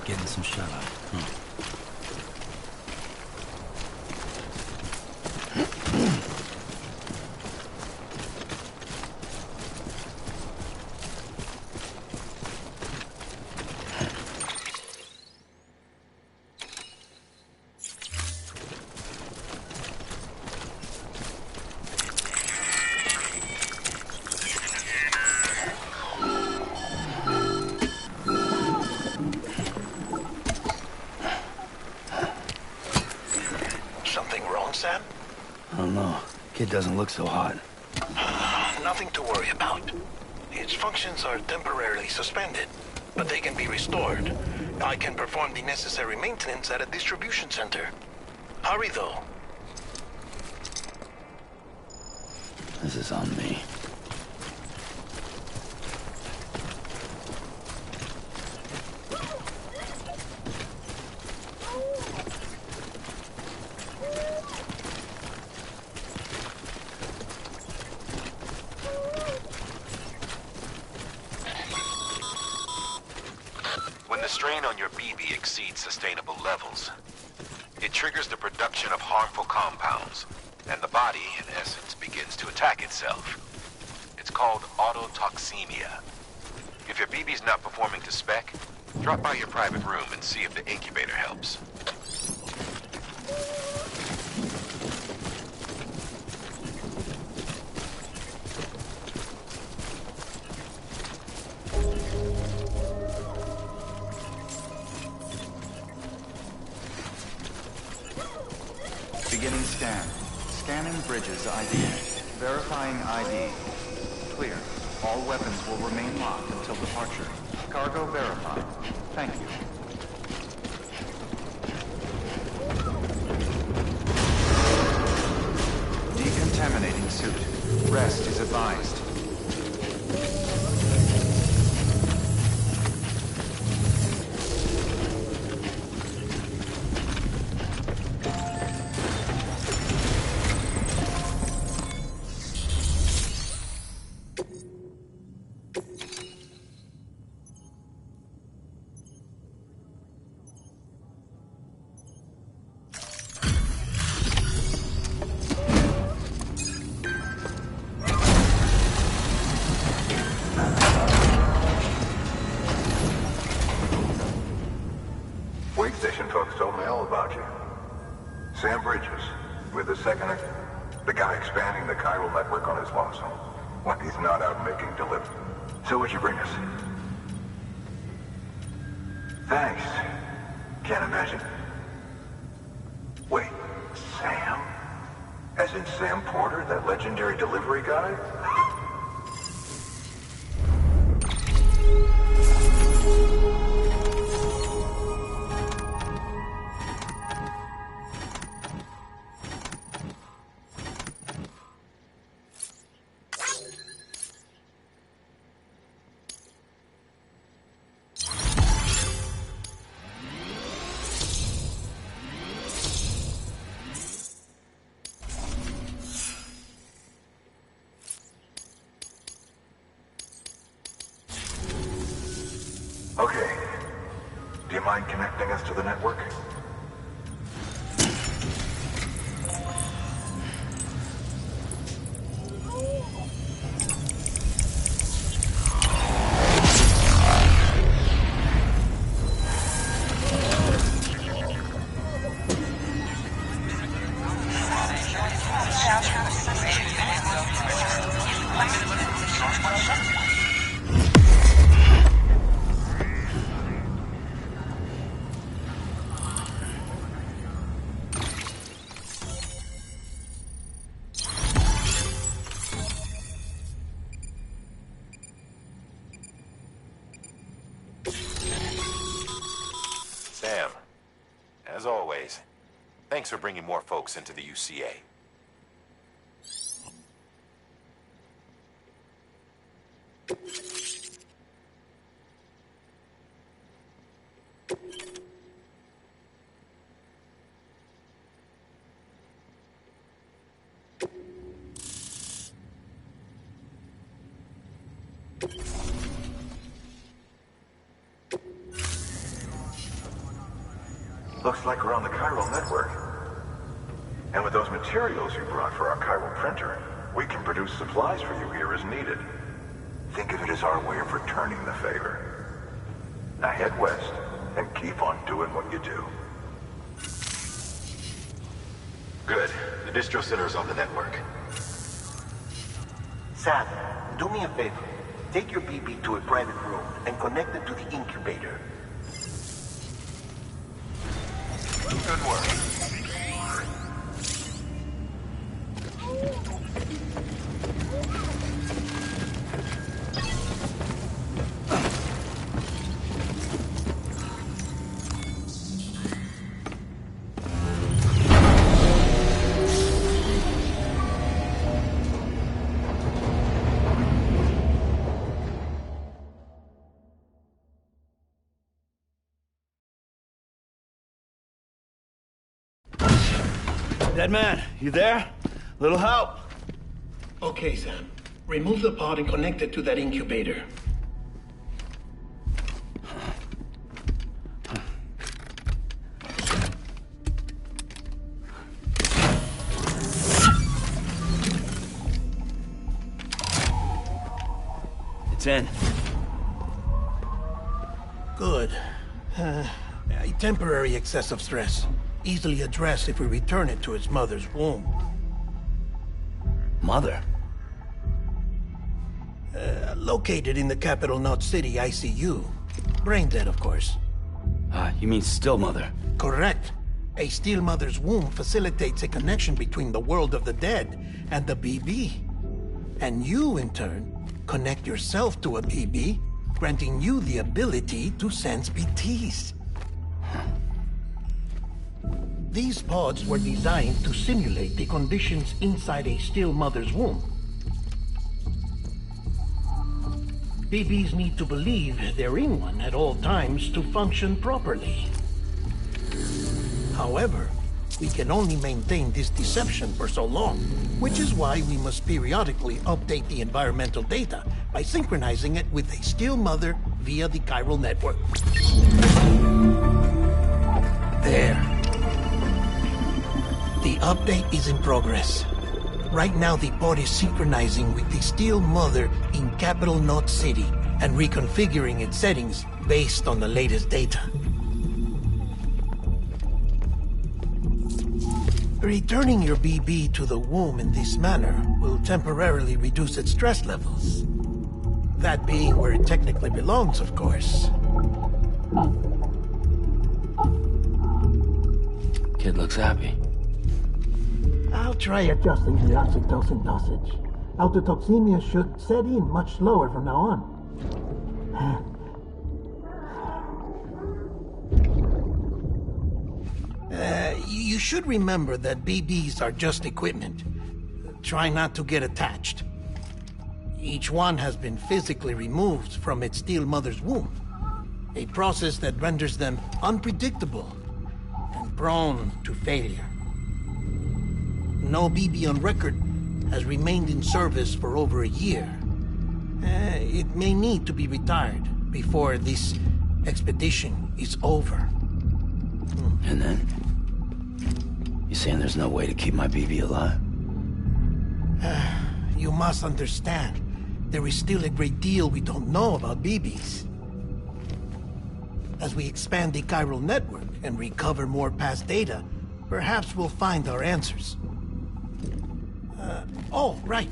Getting some shut eye. Sam? I don't know. Kid doesn't look so hot. Nothing to worry about. Its functions are temporarily suspended, but they can be restored. I can perform the necessary maintenance at a distribution center. Hurry, though. This is on me. When the strain on your BB exceeds sustainable levels, it triggers the production of harmful compounds, and the body, in essence, begins to attack itself. It's called autotoxemia. If your BB's not performing to spec, drop by your private room and see if the incubator helps. Beginning scan. Scanning Bridges ID. Verifying ID. Clear. All weapons will remain locked until departure. Cargo verified. Thank you. Decontaminating suit. Rest is advised. Wait station folks told me all about you. Sam Bridges, with the guy expanding the chiral network on his lonesome. When he's not out making delivery. So what'd you bring us? Thanks. Can't imagine. Wait, Sam? As in Sam Porter, that legendary delivery guy? Okay. Do you mind connecting us to the network? Sam, as always, thanks for bringing more folks into the UCA. Looks like we're on the chiral network. And with those materials you brought for our chiral printer, we can produce supplies for you here as needed. Think of it as our way of returning the favor. Now head west and keep on doing what you do. Good. The distro center is on the network. Sam, do me a favor. Take your BB to a private room and connect it to the incubator. Good work. Dead man, you there? Little help? Okay, Sam. Remove the pod and connect it to that incubator. It's in. Good. A temporary excess of stress. Easily addressed if we return it to its mother's womb. Mother? Located in the capital Knot City ICU. Brain dead, of course. You mean still mother? Correct. A steel mother's womb facilitates a connection between the world of the dead and the BB. And you, in turn, connect yourself to a BB, granting you the ability to sense BTs. These pods were designed to simulate the conditions inside a still mother's womb. BBs need to believe they're in one at all times to function properly. However, we can only maintain this deception for so long, which is why we must periodically update the environmental data by synchronizing it with a still mother via the chiral network. There. The update is in progress. Right now, the pod is synchronizing with the steel mother in capital Knot City and reconfiguring its settings based on the latest data. Returning your BB to the womb in this manner will temporarily reduce its stress levels. That being where it technically belongs, of course. Kid looks happy. I'll try adjusting the oxytocin dosage. Autotoxemia should set in much slower from now on. You should remember that BBs are just equipment. Try not to get attached. Each one has been physically removed from its steel mother's womb. A process that renders them unpredictable and prone to failure. No BB on record has remained in service for over a year. It may need to be retired before this expedition is over. And then? You saying there's no way to keep my BB alive? You must understand, there is still a great deal we don't know about BBs. As we expand the chiral network and recover more past data, perhaps we'll find our answers. Oh, right.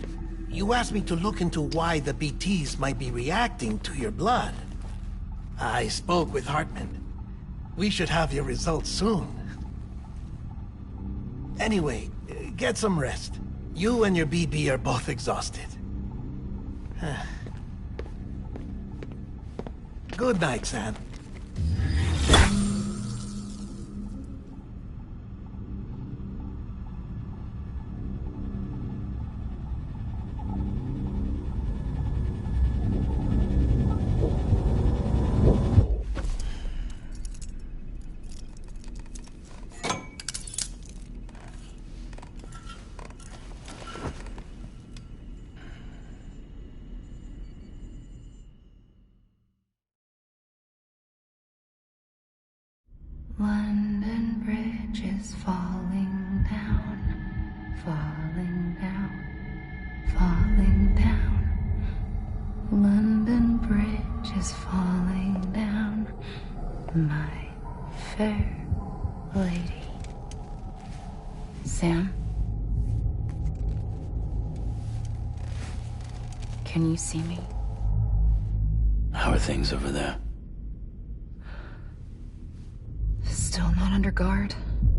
You asked me to look into why the BTs might be reacting to your blood. I spoke with Hartman. We should have your results soon. Anyway, get some rest. You and your BB are both exhausted. Good night, Sam. London Bridge is falling down, falling down, falling down. London Bridge is falling down, my fair lady. Sam? Can you see me? How are things over there? Still not under guard,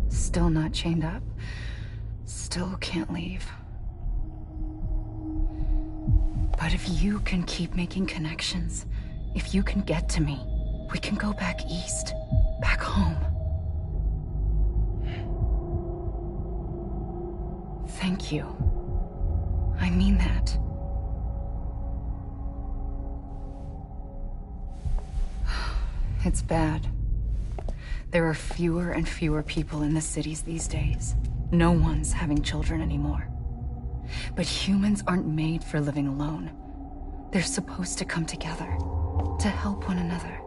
still not chained up, still can't leave. But if you can keep making connections, if you can get to me, we can go back east, back home. Thank you. I mean that. It's bad. There are fewer and fewer people in the cities these days. No one's having children anymore. But humans aren't made for living alone. They're supposed to come together, to help one another.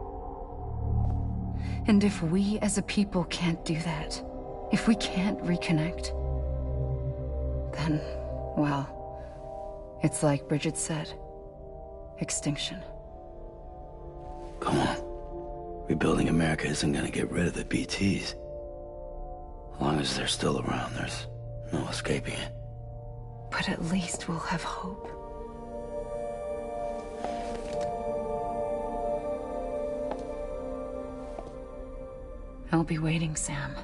And if we as a people can't do that, if we can't reconnect, then, well, it's like Bridget said, extinction. Come on. Rebuilding America isn't gonna get rid of the BTs. As long as they're still around, there's no escaping it. But at least we'll have hope. I'll be waiting, Sam.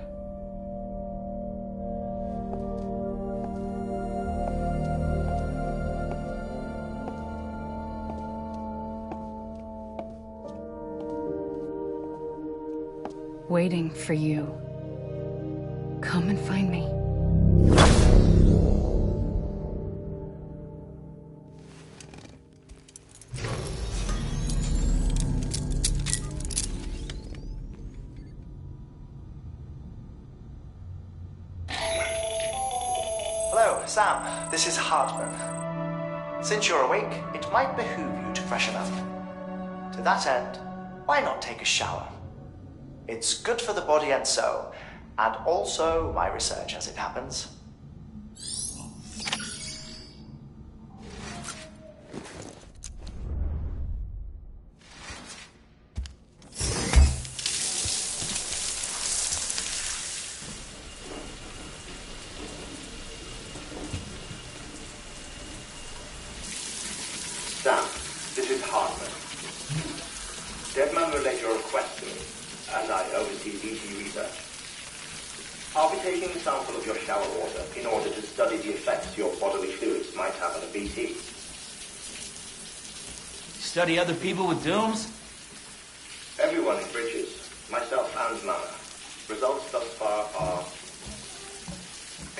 Waiting for you. Come and find me. Hello, Sam. This is Hartman. Since you're awake, it might behoove you to freshen up. To that end, why not take a shower? It's good for the body and soul, and also my research as it happens. Sam, this is Hartman. Deadman relayed your request to me, and I oversee BT research. I'll be taking a sample of your shower water in order to study the effects your bodily fluids might have on a BT. Study other people with dooms? Everyone in Bridges, myself and Mana. Results thus far are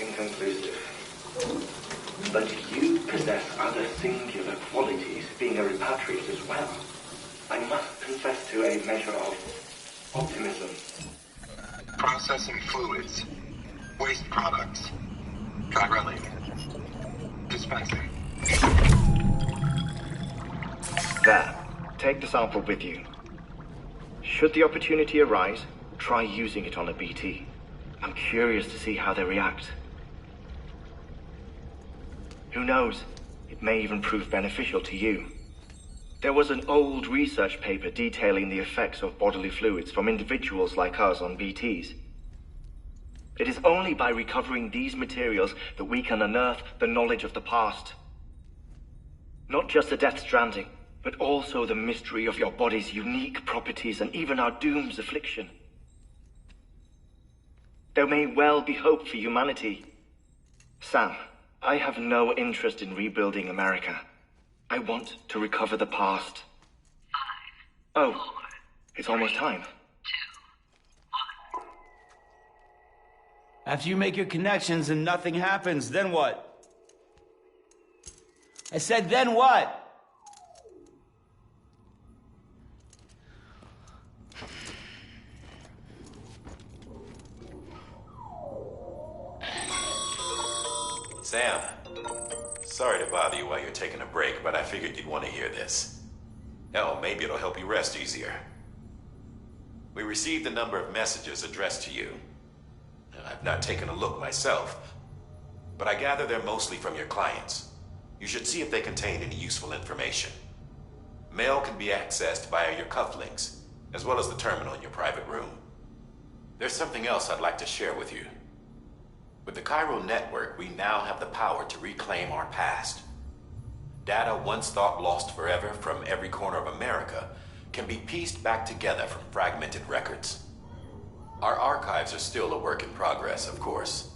inconclusive. But you possess other singular qualities, being a repatriate as well. I must confess to a measure of optimism. Processing fluids. Waste products. Dry-relling. Dispensing. There. Take the sample with you. Should the opportunity arise, try using it on a BT. I'm curious to see how they react. Who knows? It may even prove beneficial to you. There was an old research paper detailing the effects of bodily fluids from individuals like us on BTs. It is only by recovering these materials that we can unearth the knowledge of the past. Not just the Death Stranding, but also the mystery of your body's unique properties and even our doom's affliction. There may well be hope for humanity. Sam, I have no interest in rebuilding America. I want to recover the past. 5, oh, 4, it's almost time. 2, 1. After you make your connections and nothing happens, then what? I said, then what? Sam, sorry to bother you while you're taking a break, but I figured you'd want to hear this. Hell, maybe it'll help you rest easier. We received a number of messages addressed to you. I've not taken a look myself, but I gather they're mostly from your clients. You should see if they contain any useful information. Mail can be accessed via your cufflinks, as well as the terminal in your private room. There's something else I'd like to share with you. With the Chiral network, we now have the power to reclaim our past. Data once thought lost forever from every corner of America can be pieced back together from fragmented records. Our archives are still a work in progress, of course.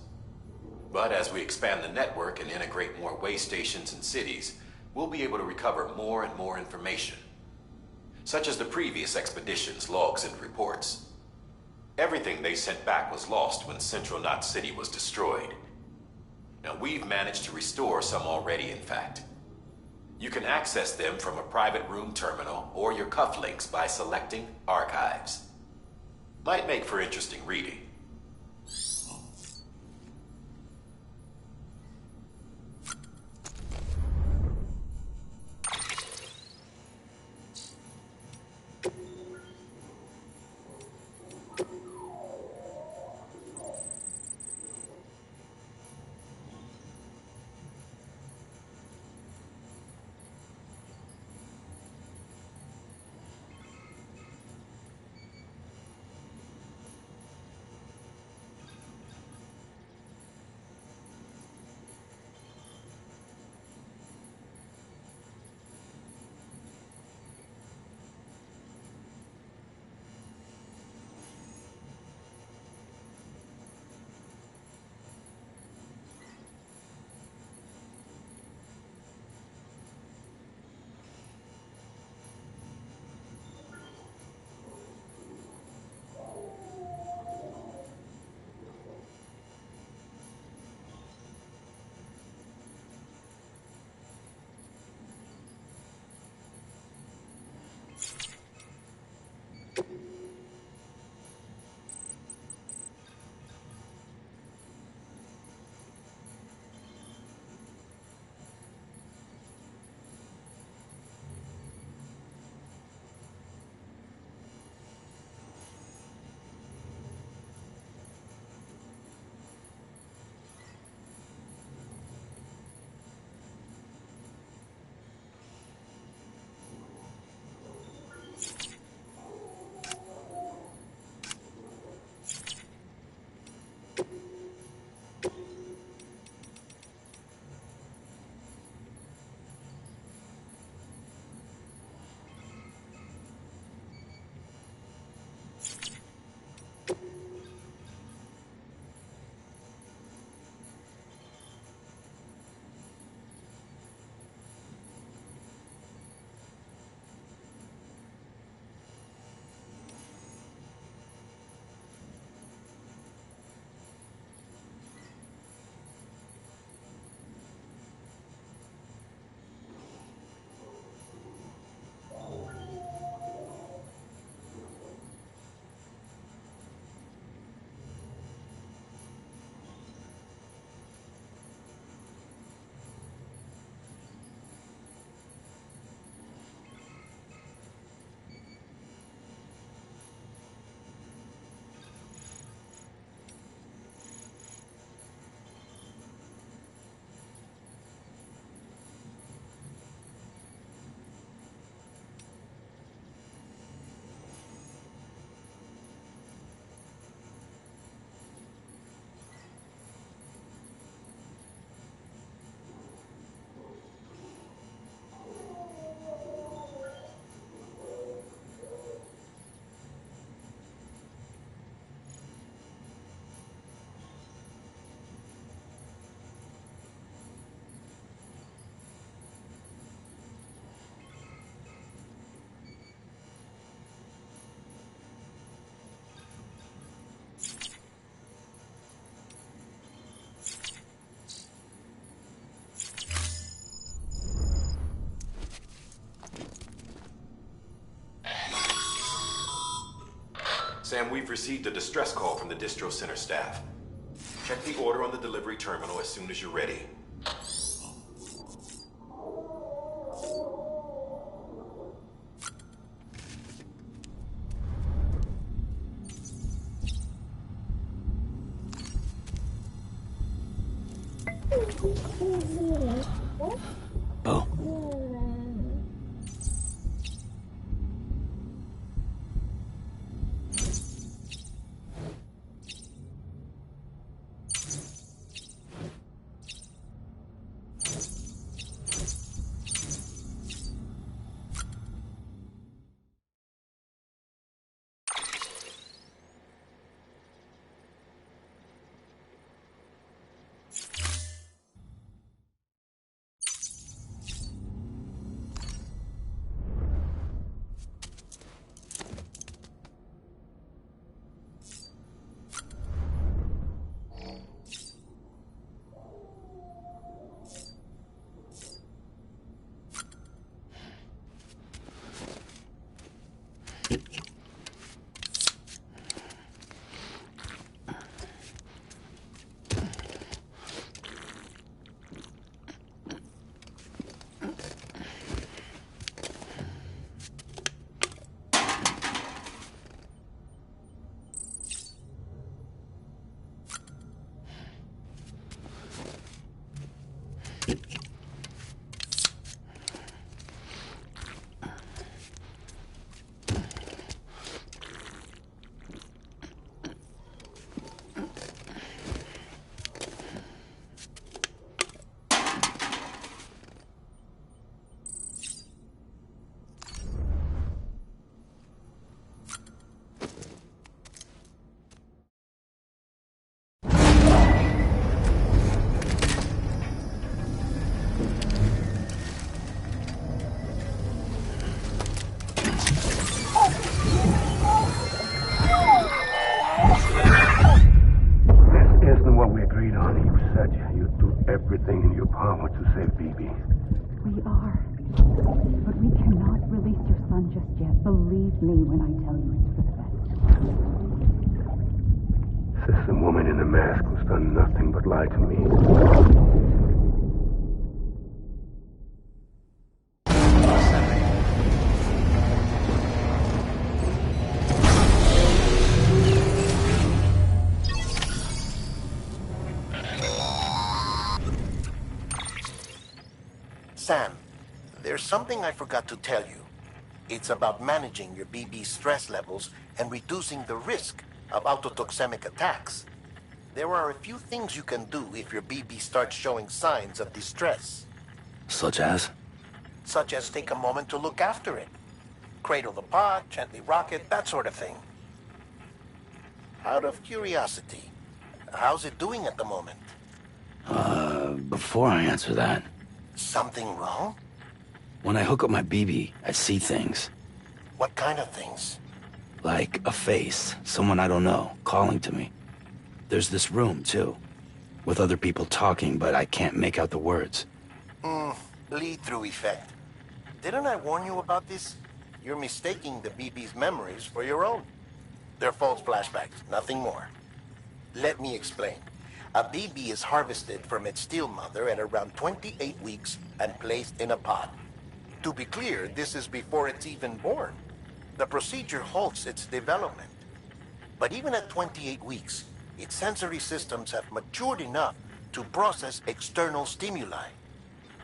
But as we expand the network and integrate more way stations and cities, we'll be able to recover more and more information, such as the previous expedition's logs and reports. Everything they sent back was lost when Central Knot City was destroyed. Now, we've managed to restore some already, in fact. You can access them from a private room terminal or your cufflinks by selecting Archives. Might make for interesting reading. Sam, we've received a distress call from the distro center staff. Check the order on the delivery terminal as soon as you're ready. Oh. everything in your power to save BB. We are. But we cannot release your son just yet. Believe me when I tell you it's for the best. Says the woman in the mask who's done nothing but lie to me. Sam, there's something I forgot to tell you. It's about managing your BB stress levels and reducing the risk of autotoxemic attacks. There are a few things you can do if your BB starts showing signs of distress. Such as? Such as take a moment to look after it. Cradle the pod, gently rock it, that sort of thing. Out of curiosity, how's it doing at the moment? Before I answer that... Something wrong? When I hook up my BB, I see things. What kind of things? Like a face, someone I don't know, calling to me. There's this room, too, with other people talking, but I can't make out the words. Lead-through effect. Didn't I warn you about this? You're mistaking the BB's memories for your own. They're false flashbacks, nothing more. Let me explain. A BB is harvested from its steel mother at around 28 weeks and placed in a pod. To be clear, this is before it's even born. The procedure halts its development. But even at 28 weeks, its sensory systems have matured enough to process external stimuli.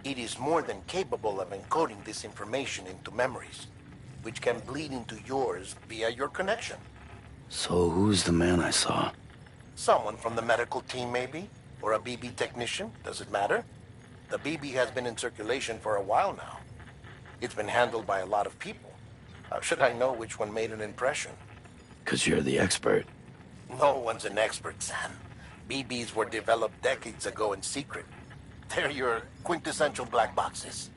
It is more than capable of encoding this information into memories, which can bleed into yours via your connection. So who's the man I saw? Someone from the medical team, maybe? Or a BB technician? Does it matter? The BB has been in circulation for a while now. It's been handled by a lot of people. How should I know which one made an impression? 'Cause you're the expert. No one's an expert, Sam. BBs were developed decades ago in secret. They're your quintessential black boxes.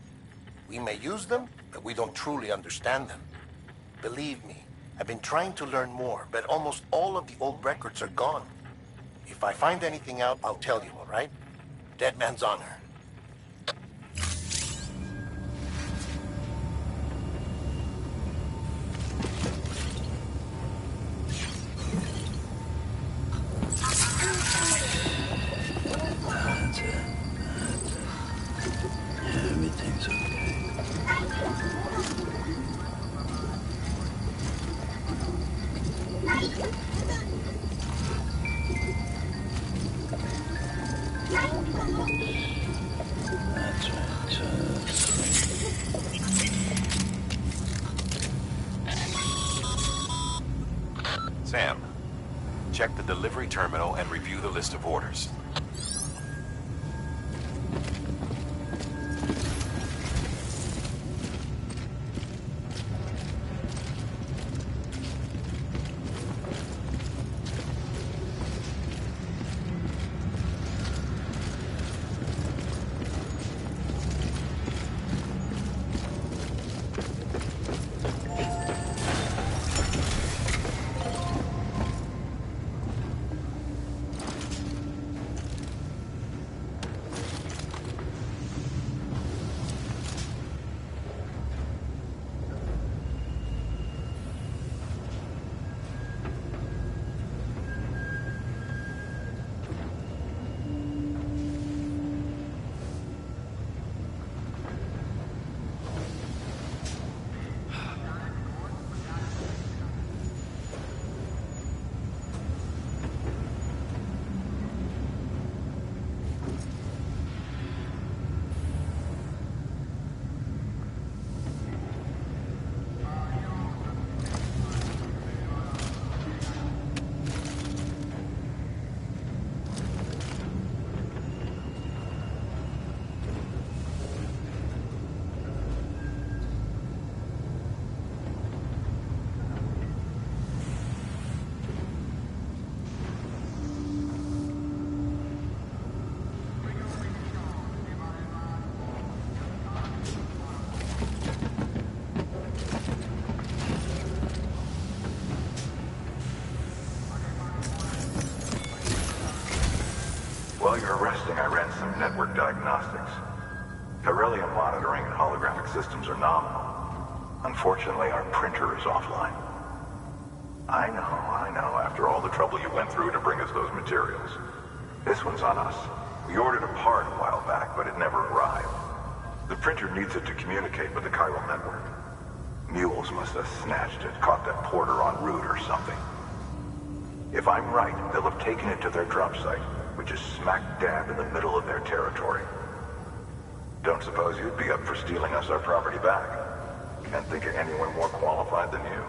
We may use them, but we don't truly understand them. Believe me, I've been trying to learn more, but almost all of the old records are gone. If I find anything out, I'll tell you, all right? Dead man's honor. That's it. Yeah, everything's okay. That's right. Sam, check the delivery terminal and review the list of orders. While you're resting, I ran some network diagnostics. Beryllium monitoring and holographic systems are nominal. Unfortunately, our printer is offline. I know, after all the trouble you went through to bring us those materials. This one's on us. We ordered a part a while back, but it never arrived. The printer needs it to communicate with the chiral network. Mules must have snatched it, caught that porter en route or something. If I'm right, they'll have taken it to their drop site, which is smack dab in the middle of their territory. Don't suppose you'd be up for stealing us our property back? Can't think of anyone more qualified than you.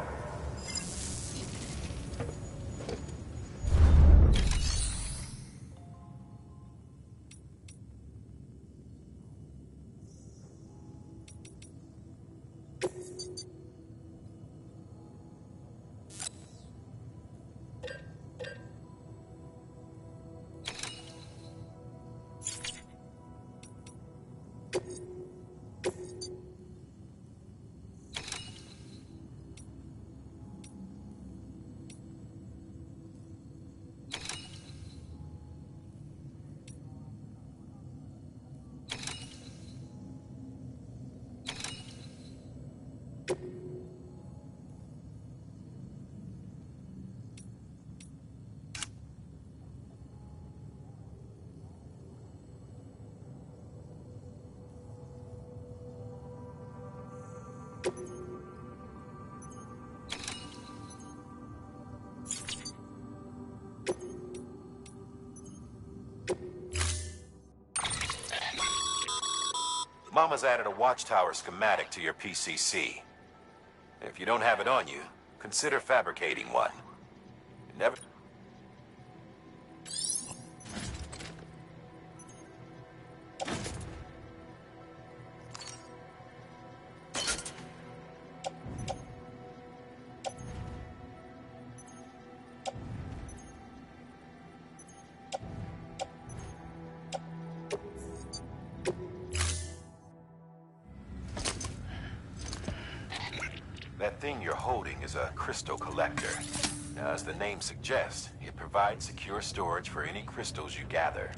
Mama's added a watchtower schematic to your PCC. If you don't have it on you, consider fabricating one. Never... That thing you're holding is a crystal collector. Now, as the name suggests, it provides secure storage for any crystals you gather.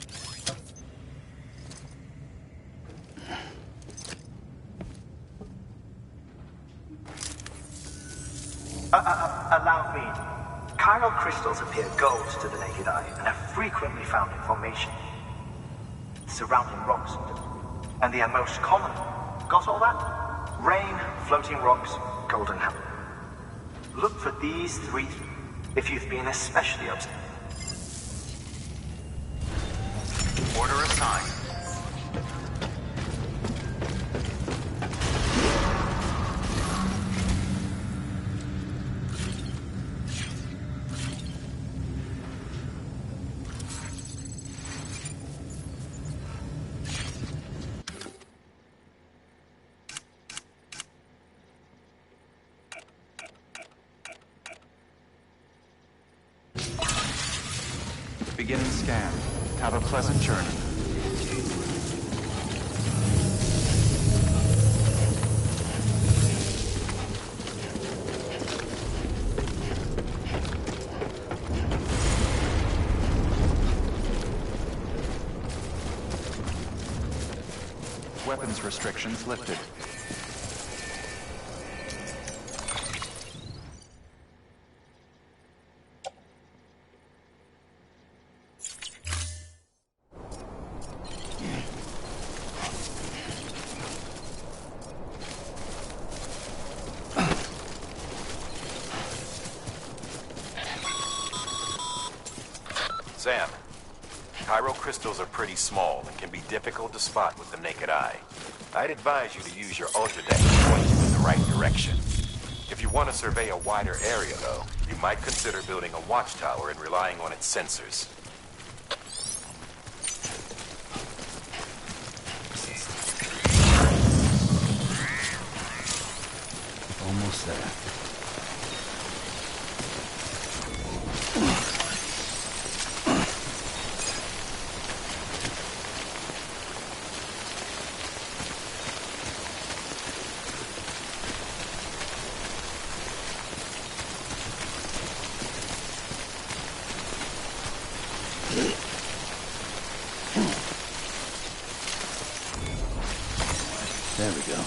Allow me. Chiral crystals appear gold to the naked eye and are frequently found in formation surrounding rocks. And they are most common. Got all that? Rain, floating rocks, golden apple. Look for these three if you've been especially upset. Order assigned. Beginning scan. Have a pleasant journey. Weapons restrictions lifted. Sam, chiral crystals are pretty small and can be difficult to spot with the naked eye. I'd advise you to use your ultra-deck to point you in the right direction. If you want to survey a wider area, though, you might consider building a watchtower and relying on its sensors. Almost there. There we go.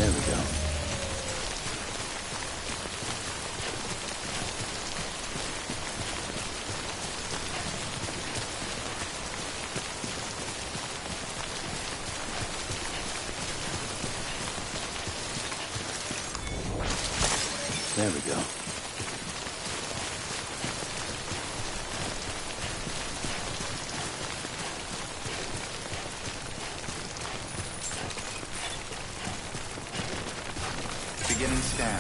There we go. There we go. Beginning scan.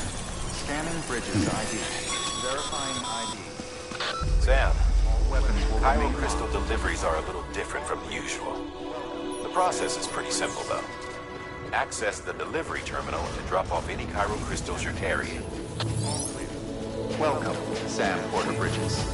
Scanning bridges ID. Verifying ID. Sam, Weapons will Chiral remain crystal locked. deliveries are a little different from the usual. The process is pretty simple, though. Access the delivery terminal to drop off any chiral crystals you're carrying. Welcome, Sam Porter Bridges.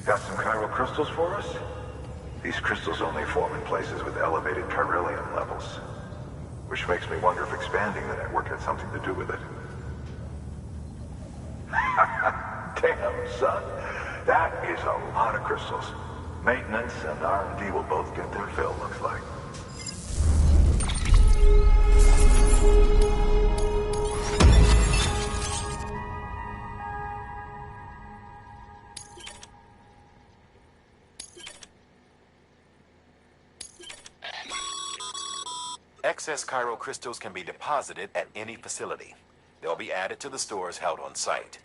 Got some chiral crystals for us? These crystals only form in places with elevated chiralium levels. Which makes me wonder if expanding the network had something to do with it. Damn, son. That is a lot of crystals. Maintenance and R&D will both get their fill, looks like. Excess chiral crystals can be deposited at any facility. They'll be added to the stores held on site.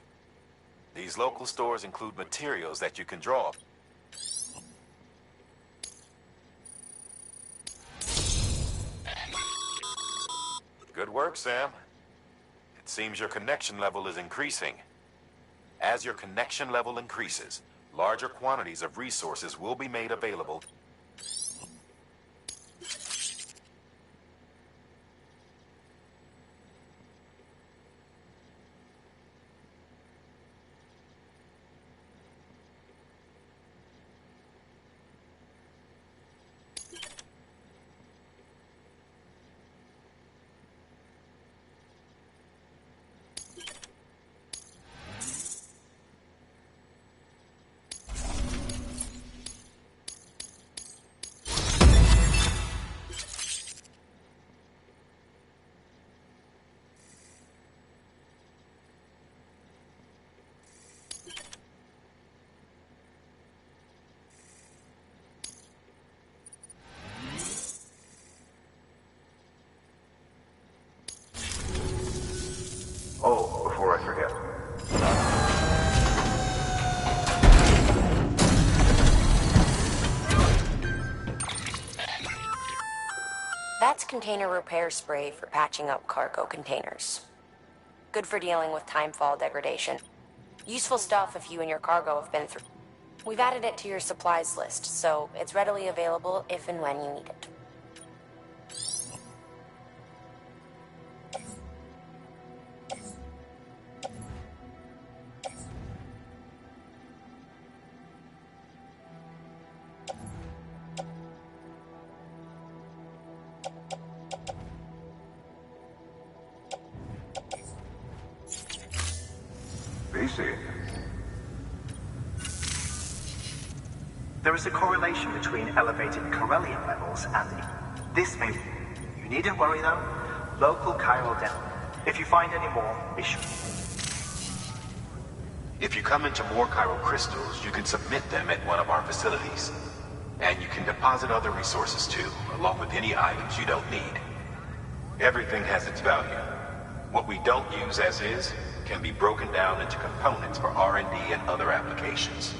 These local stores include materials that you can draw. Good work, Sam. It seems your connection level is increasing. As your connection level increases, larger quantities of resources will be made available. Oh, before I forget. That's container repair spray for patching up cargo containers. Good for dealing with timefall degradation. Useful stuff if you and your cargo have been through. We've added it to your supplies list, so it's readily available if and when you need it. BC. There is a correlation between elevated chiralium levels and this may... You needn't worry though. Local chiral down. If you find any more, be sure. If you come into more chiral crystals, you can submit them at one of our facilities. And you can deposit other resources too, along with any items you don't need. Everything has its value. What we we don't use as is can be broken down into components for R&D and other applications.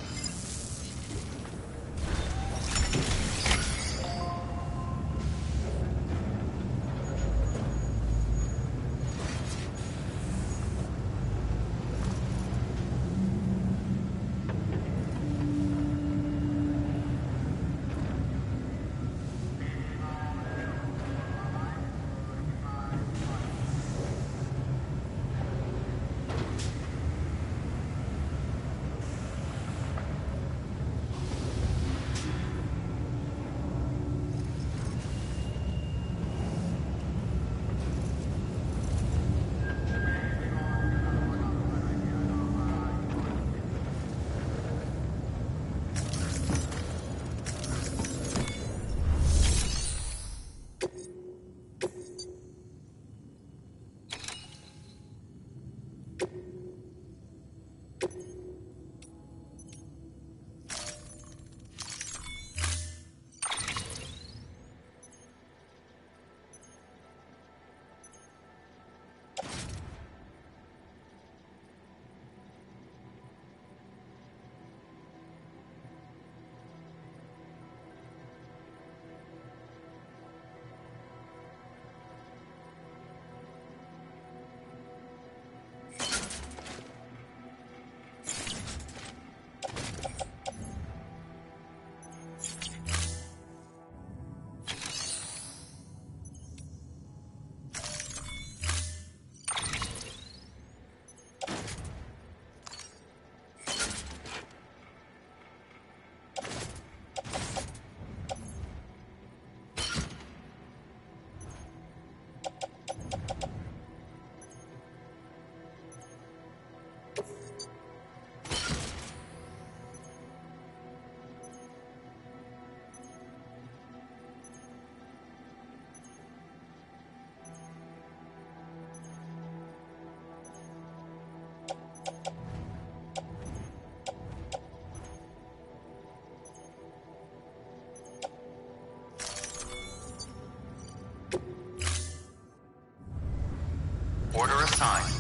Order assigned.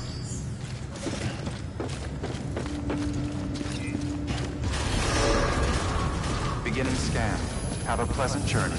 Beginning scan. Have a pleasant journey.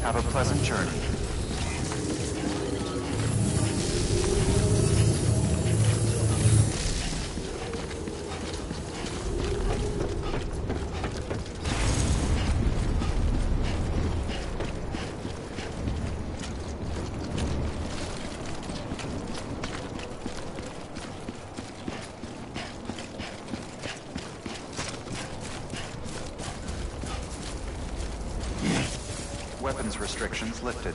Have a pleasant journey. Weapons restrictions lifted.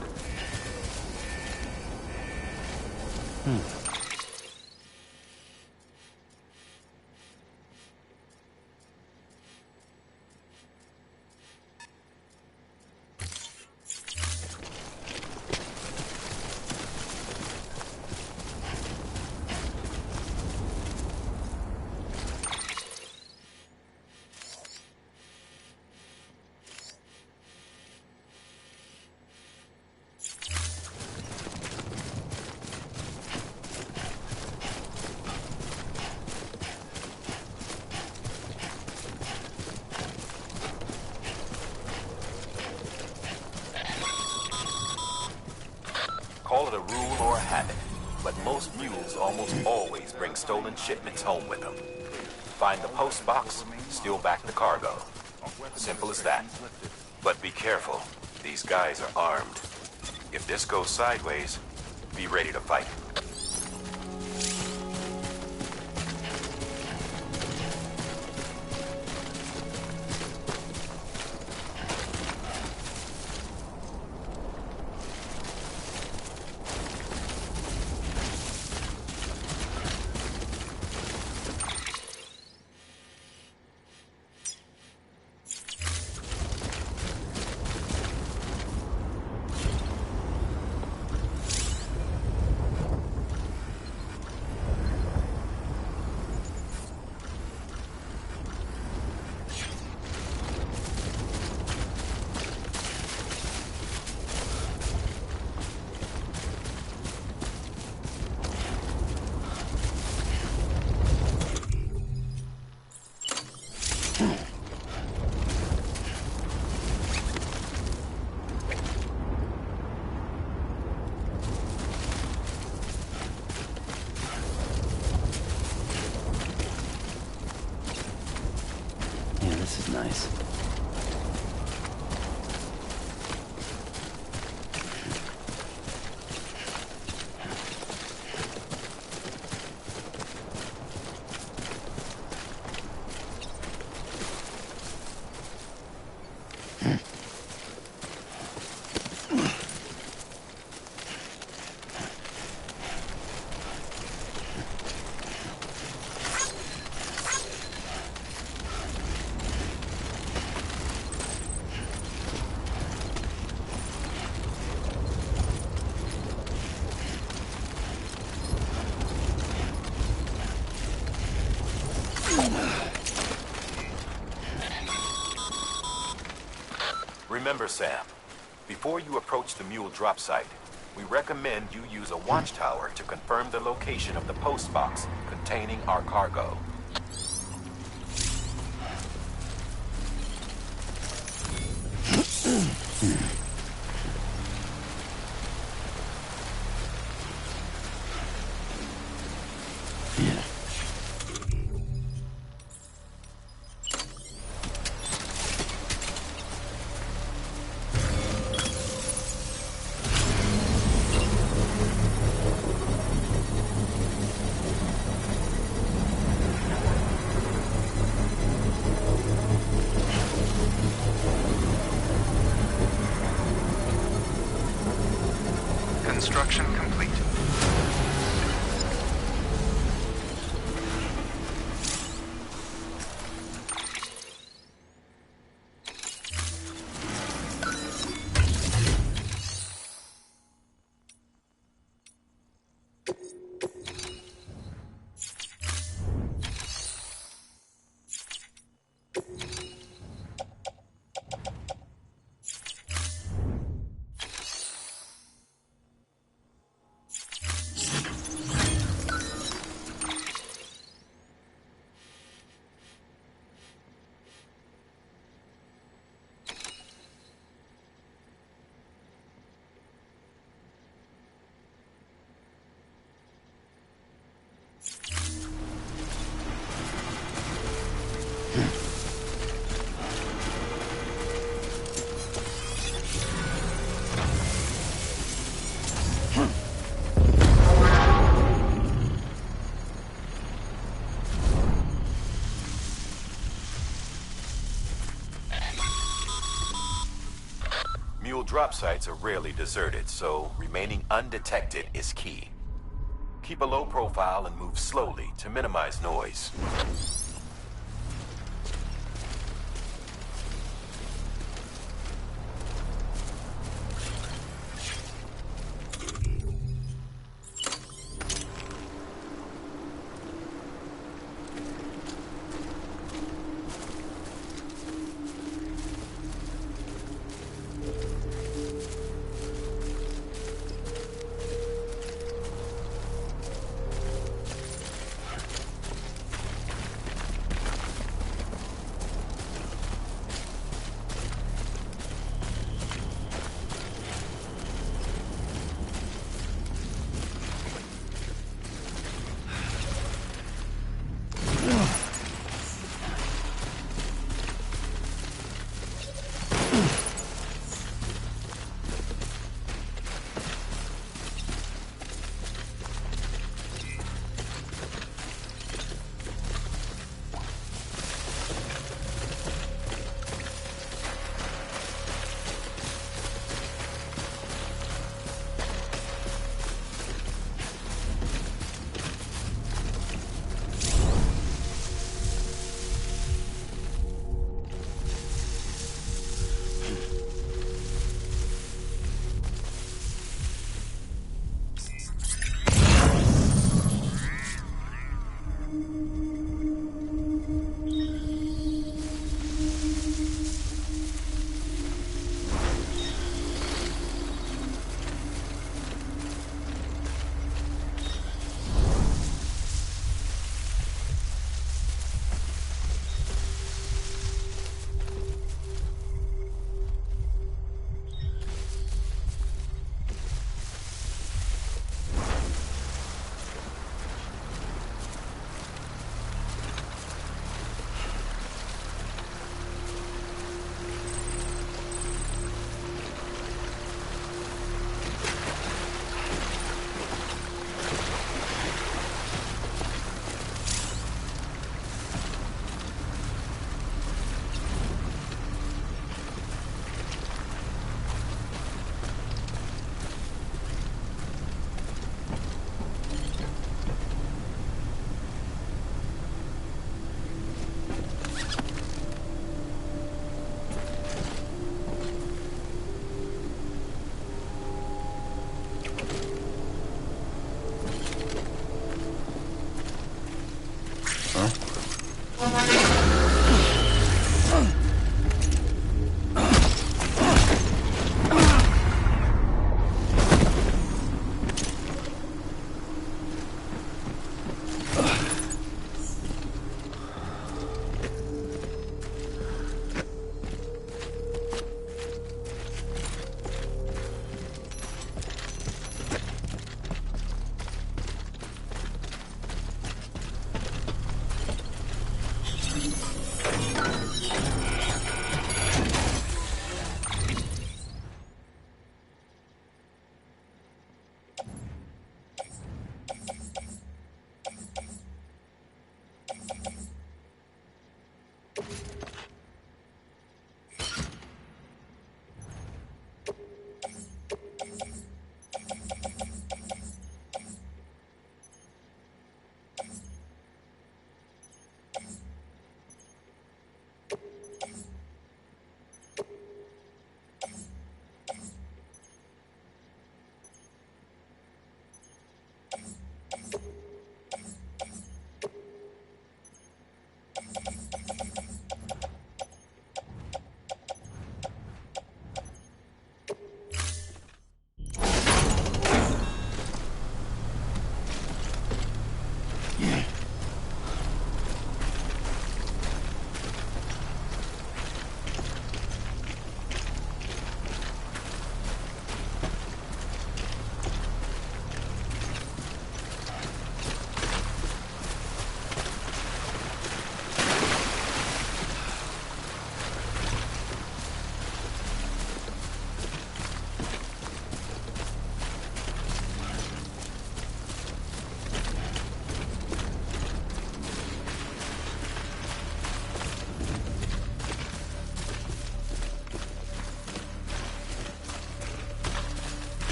Call it a rule or a habit, but most mules almost always bring stolen shipments home with them. Find the post box, steal back the cargo. Simple as that. But be careful. These guys are armed. If this goes sideways, be ready to fight. This is nice. Remember, Sam, before you approach the mule drop site, we recommend you use a watchtower to confirm the location of the post box containing our cargo. Construction complete. Mule drop sites are rarely deserted, so remaining undetected is key. Keep a low profile and move slowly to minimize noise.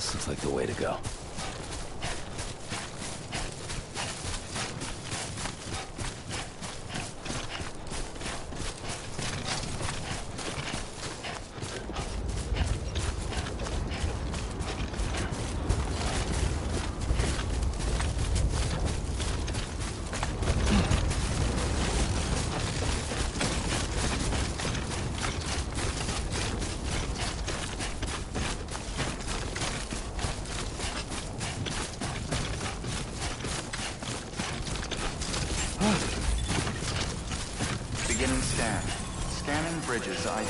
This looks like the way to go. Beginning scan. Scanning Bridges ID.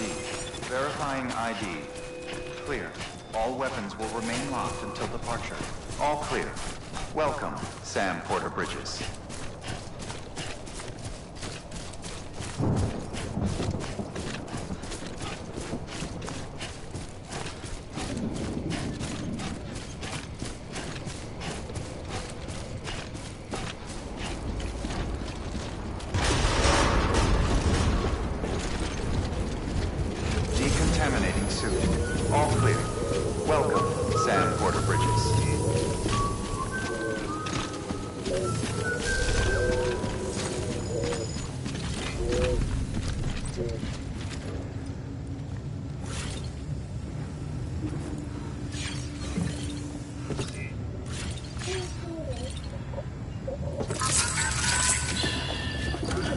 Verifying ID. Clear. All weapons will remain locked until departure. All clear. Welcome, Sam Porter Bridges. Decontaminating suit. All clear. Welcome, Sam Porter Bridges.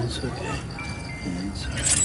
It's okay. It's alright.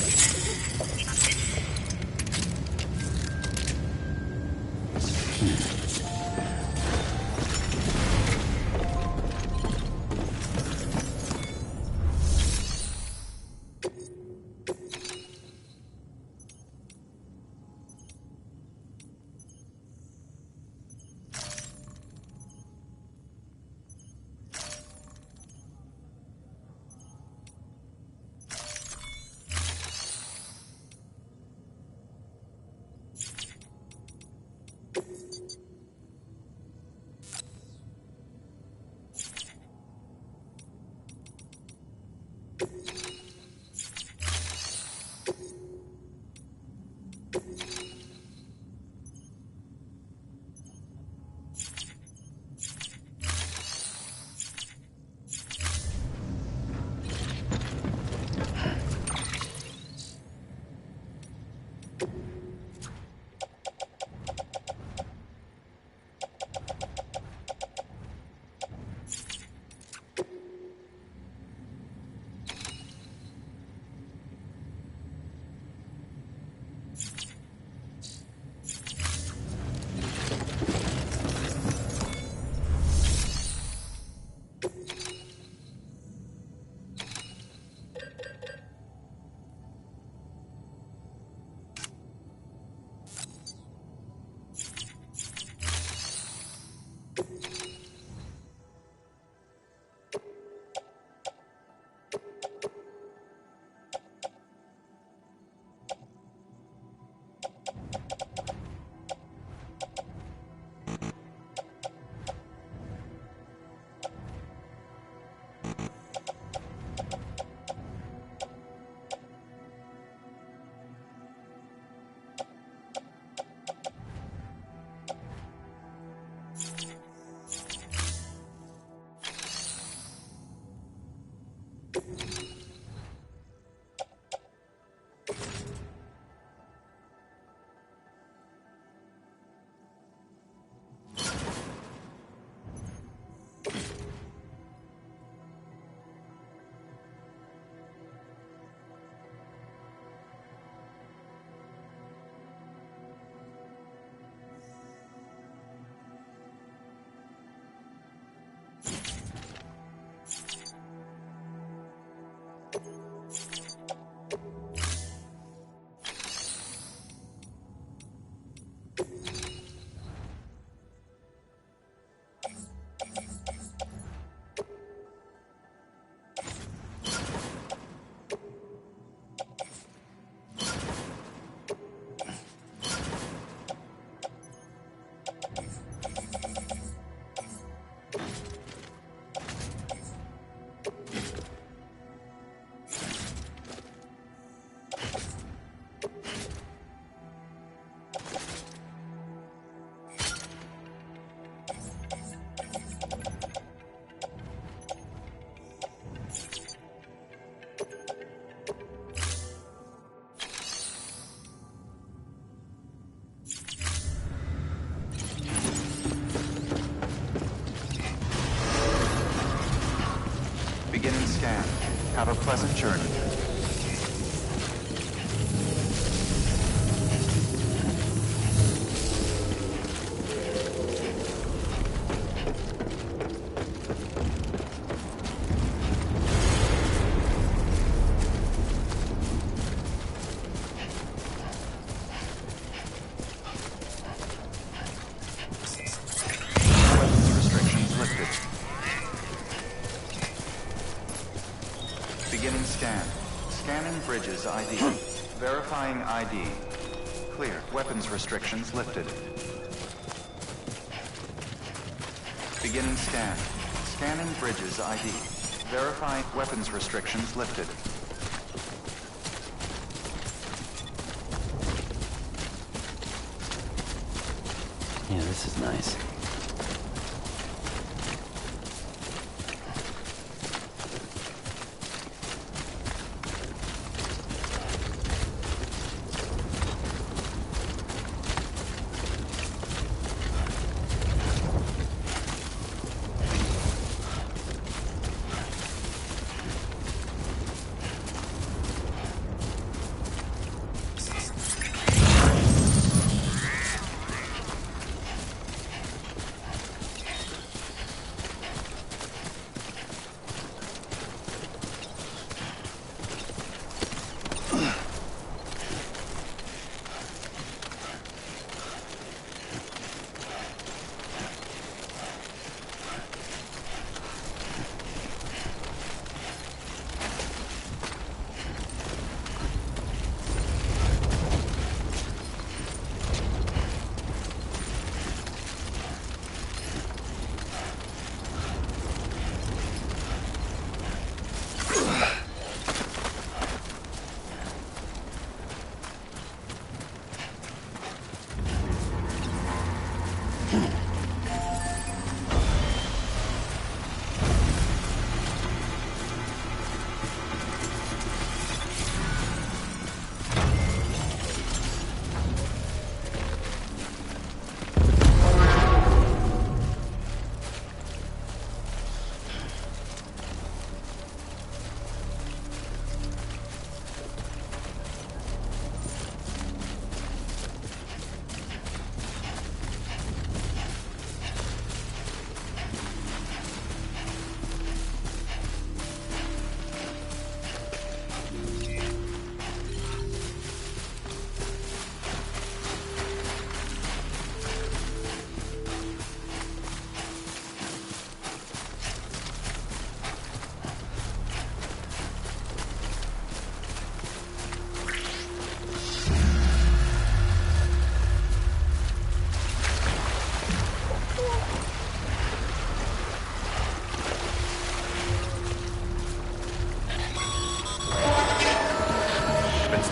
scanned. Have a pleasant journey. Beginning scan. Scanning bridges ID. Verifying ID. Clear. Weapons restrictions lifted. Beginning scan. Scanning bridges ID. Verifying weapons restrictions lifted. Yeah, this is nice.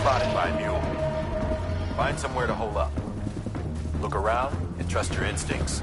Spotted by a mule. Find somewhere to hole up. Look around and trust your instincts.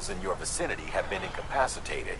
vehicles in your vicinity have been incapacitated.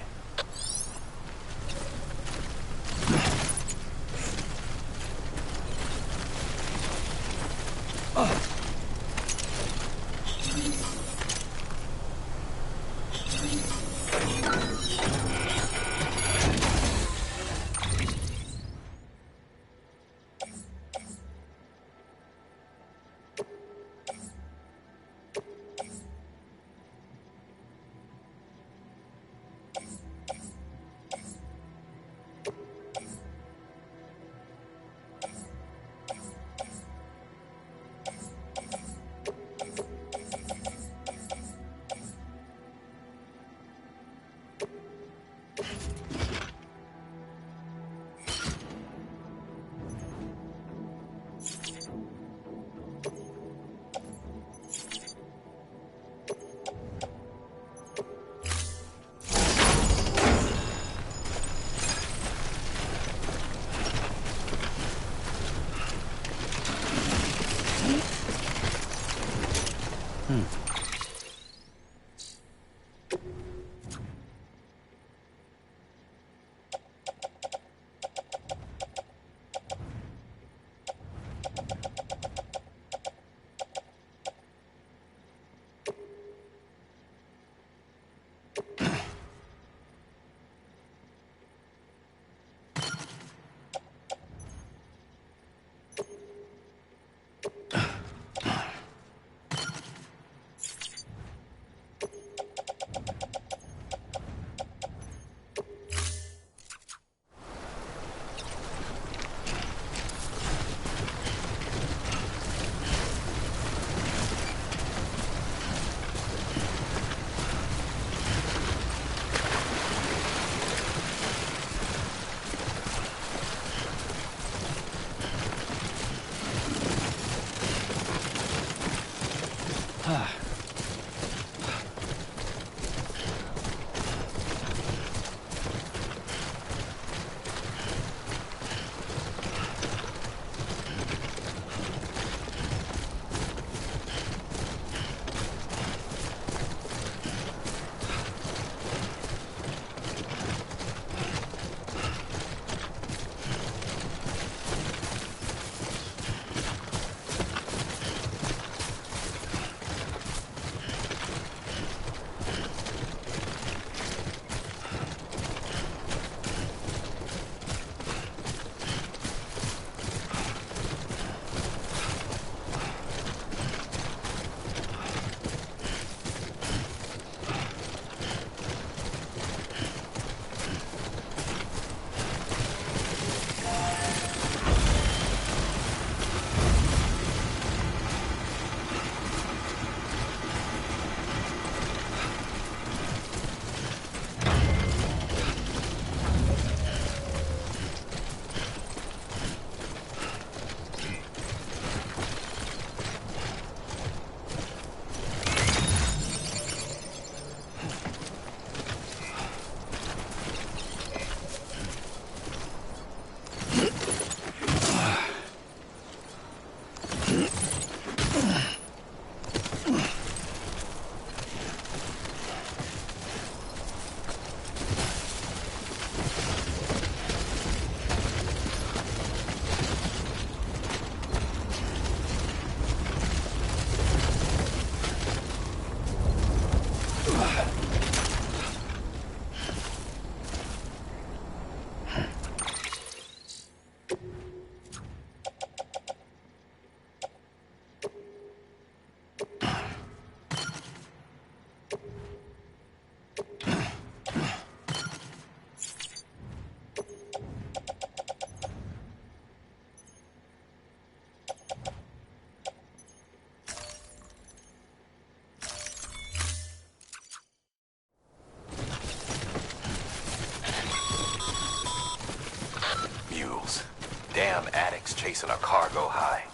Damn addicts chasing a cargo high.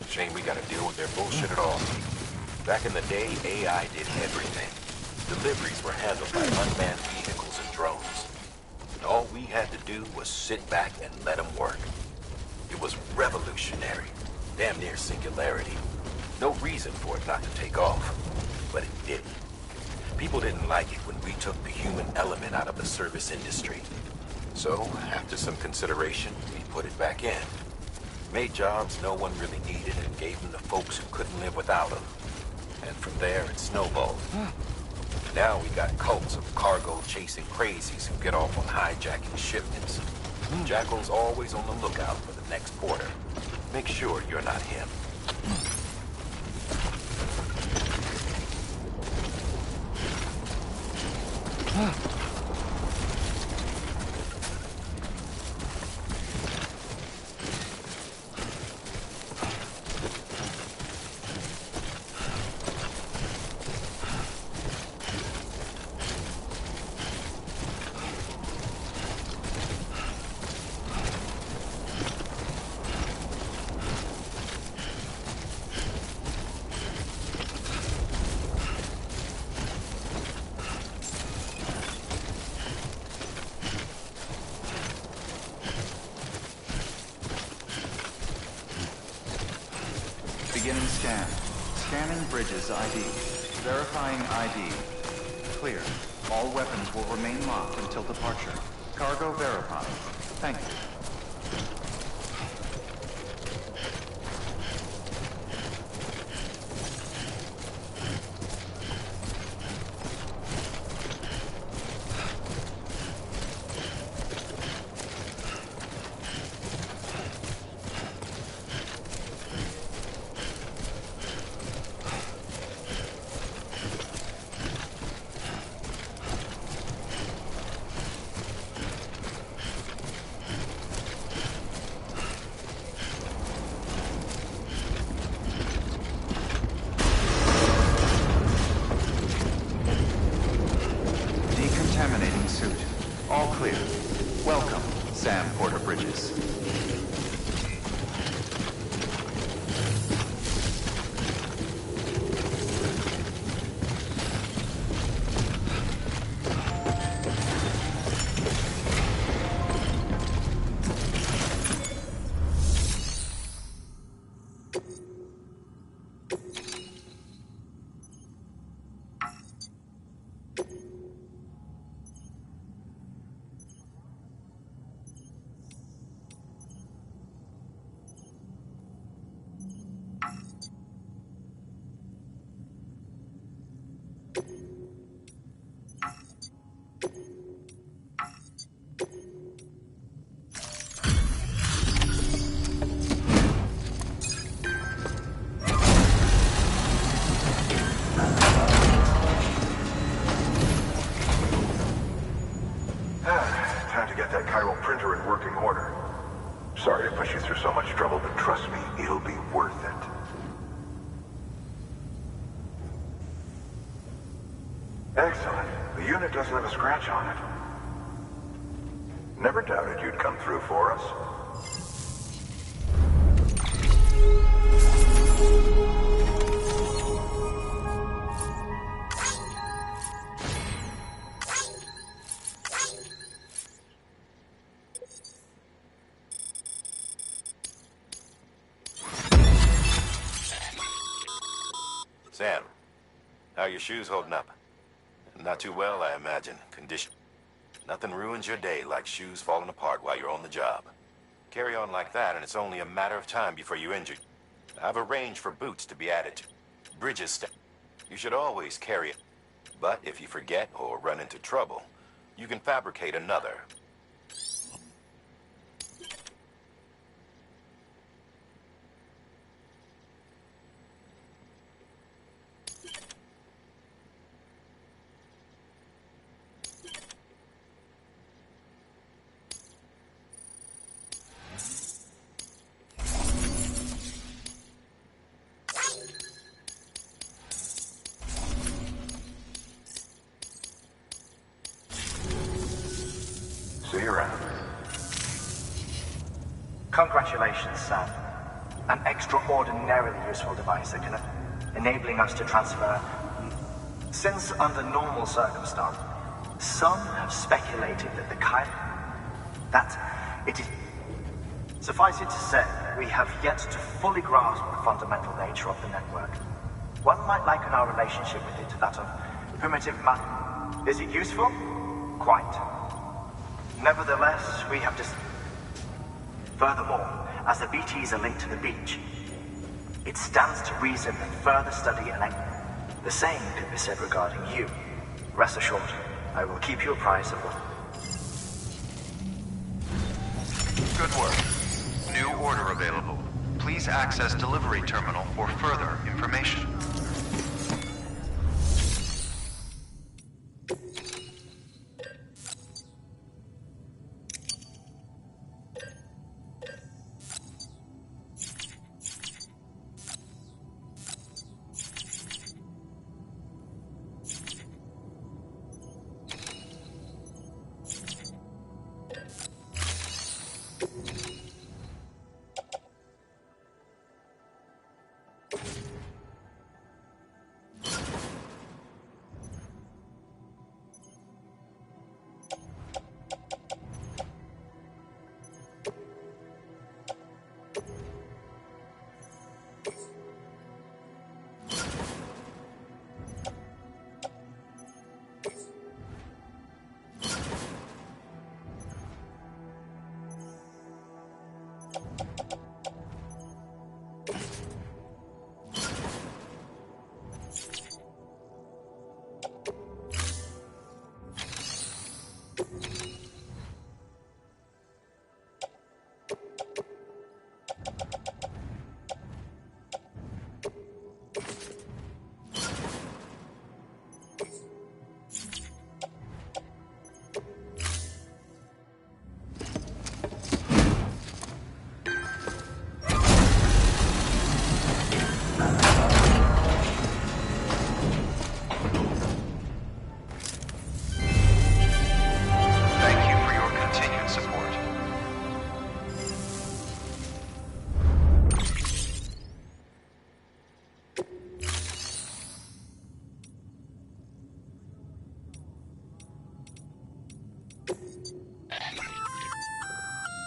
Shame we gotta deal with their bullshit at all. Back in the day, AI did everything. Deliveries were handled by unmanned vehicles and drones. And all we had to do was sit back and let them work. It was revolutionary. Damn near singularity. No reason for it not to take off. But it didn't. People didn't like it when we took the human element out of the service industry. So, after some consideration, we put it back in. Made jobs no one really needed and gave them to folks who couldn't live without them. And from there, it snowballed. Now we got cults of cargo-chasing crazies who get off on hijacking shipments. Jackal's always on the lookout for the next porter. Make sure you're not him. Beginning scan. Scanning bridges ID. Verifying ID. Clear. All weapons will remain locked until departure. Cargo verified. Thank you. Decontaminating suit. All clear. Welcome, Sam Porter Bridges. Time to get that chiral printer in working order. Sorry to push you through so much trouble, but trust me, it'll be worth it. Excellent. The unit doesn't have a scratch on it. Never doubted you'd come through for us. Sam, how are your shoes holding up? Not too well, I imagine. Condition. Nothing ruins your day like shoes falling apart while you're on the job. Carry on like that, and it's only a matter of time before you're injured. I've arranged for boots to be added to Bridges. You should always carry it. But if you forget or run into trouble, you can fabricate another. See you around. Congratulations, Sam. An extraordinarily useful device that can enabling us to transfer. Since under normal circumstances, some have speculated that it is. Suffice it to say, we have yet to fully grasp the fundamental nature of the network. One might liken our relationship with it to that of Primitive matter. Is it useful? Quite. Nevertheless, we have Furthermore, as the BTs are linked to the beach, it stands to reason that further study and the same could be said regarding you. Rest assured, I will keep you apprised of what... Good work. New order available. Please access delivery terminal for further information.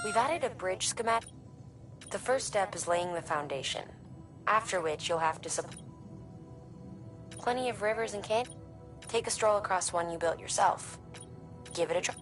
We've added a bridge schematic. The first step is laying the foundation, after which you'll have to plenty of rivers and canyons. Take a stroll across one you built yourself. Give it a try.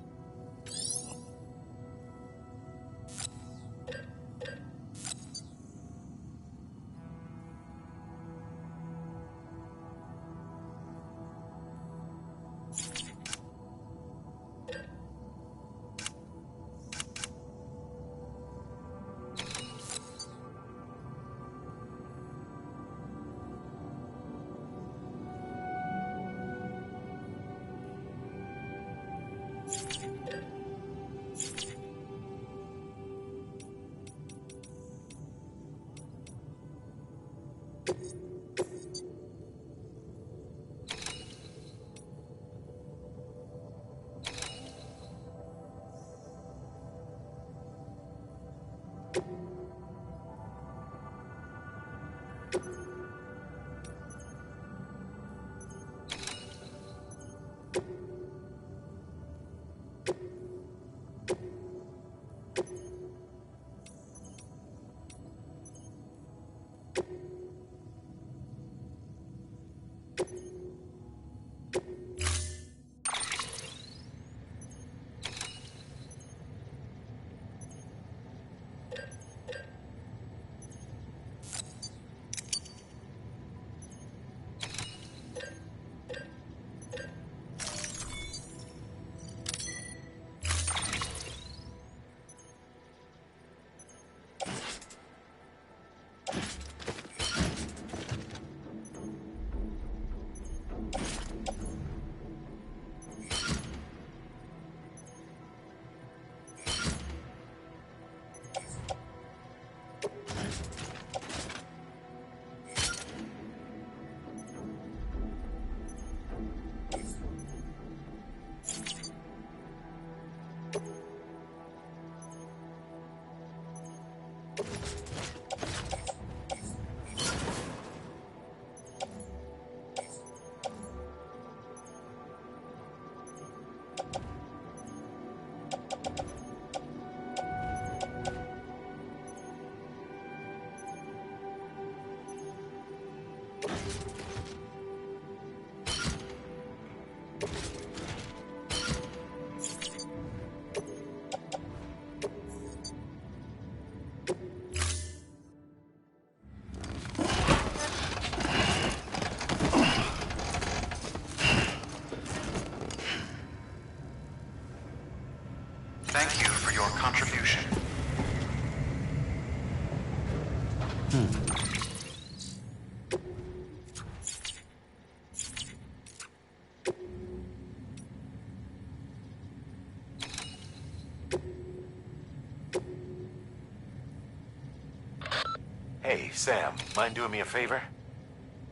Hey, Sam, mind doing me a favor?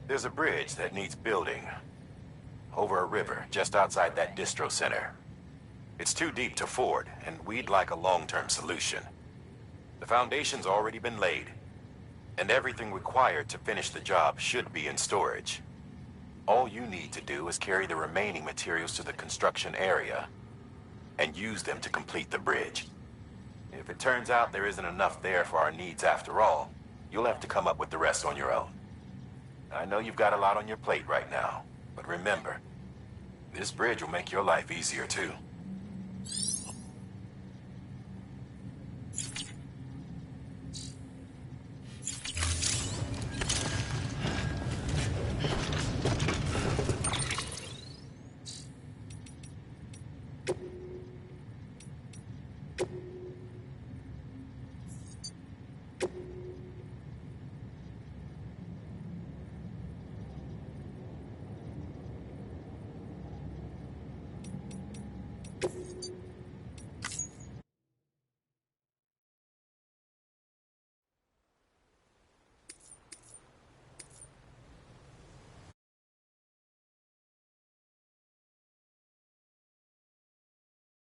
There's a bridge that needs building. Over a river, just outside that distro center. It's too deep to ford, and we'd like a long-term solution. The foundation's already been laid, and everything required to finish the job should be in storage. All you need to do is carry the remaining materials to the construction area, and use them to complete the bridge. If it turns out there isn't enough there for our needs after all, you'll have to come up with the rest on your own. I know you've got a lot on your plate right now, but remember, this bridge will make your life easier too.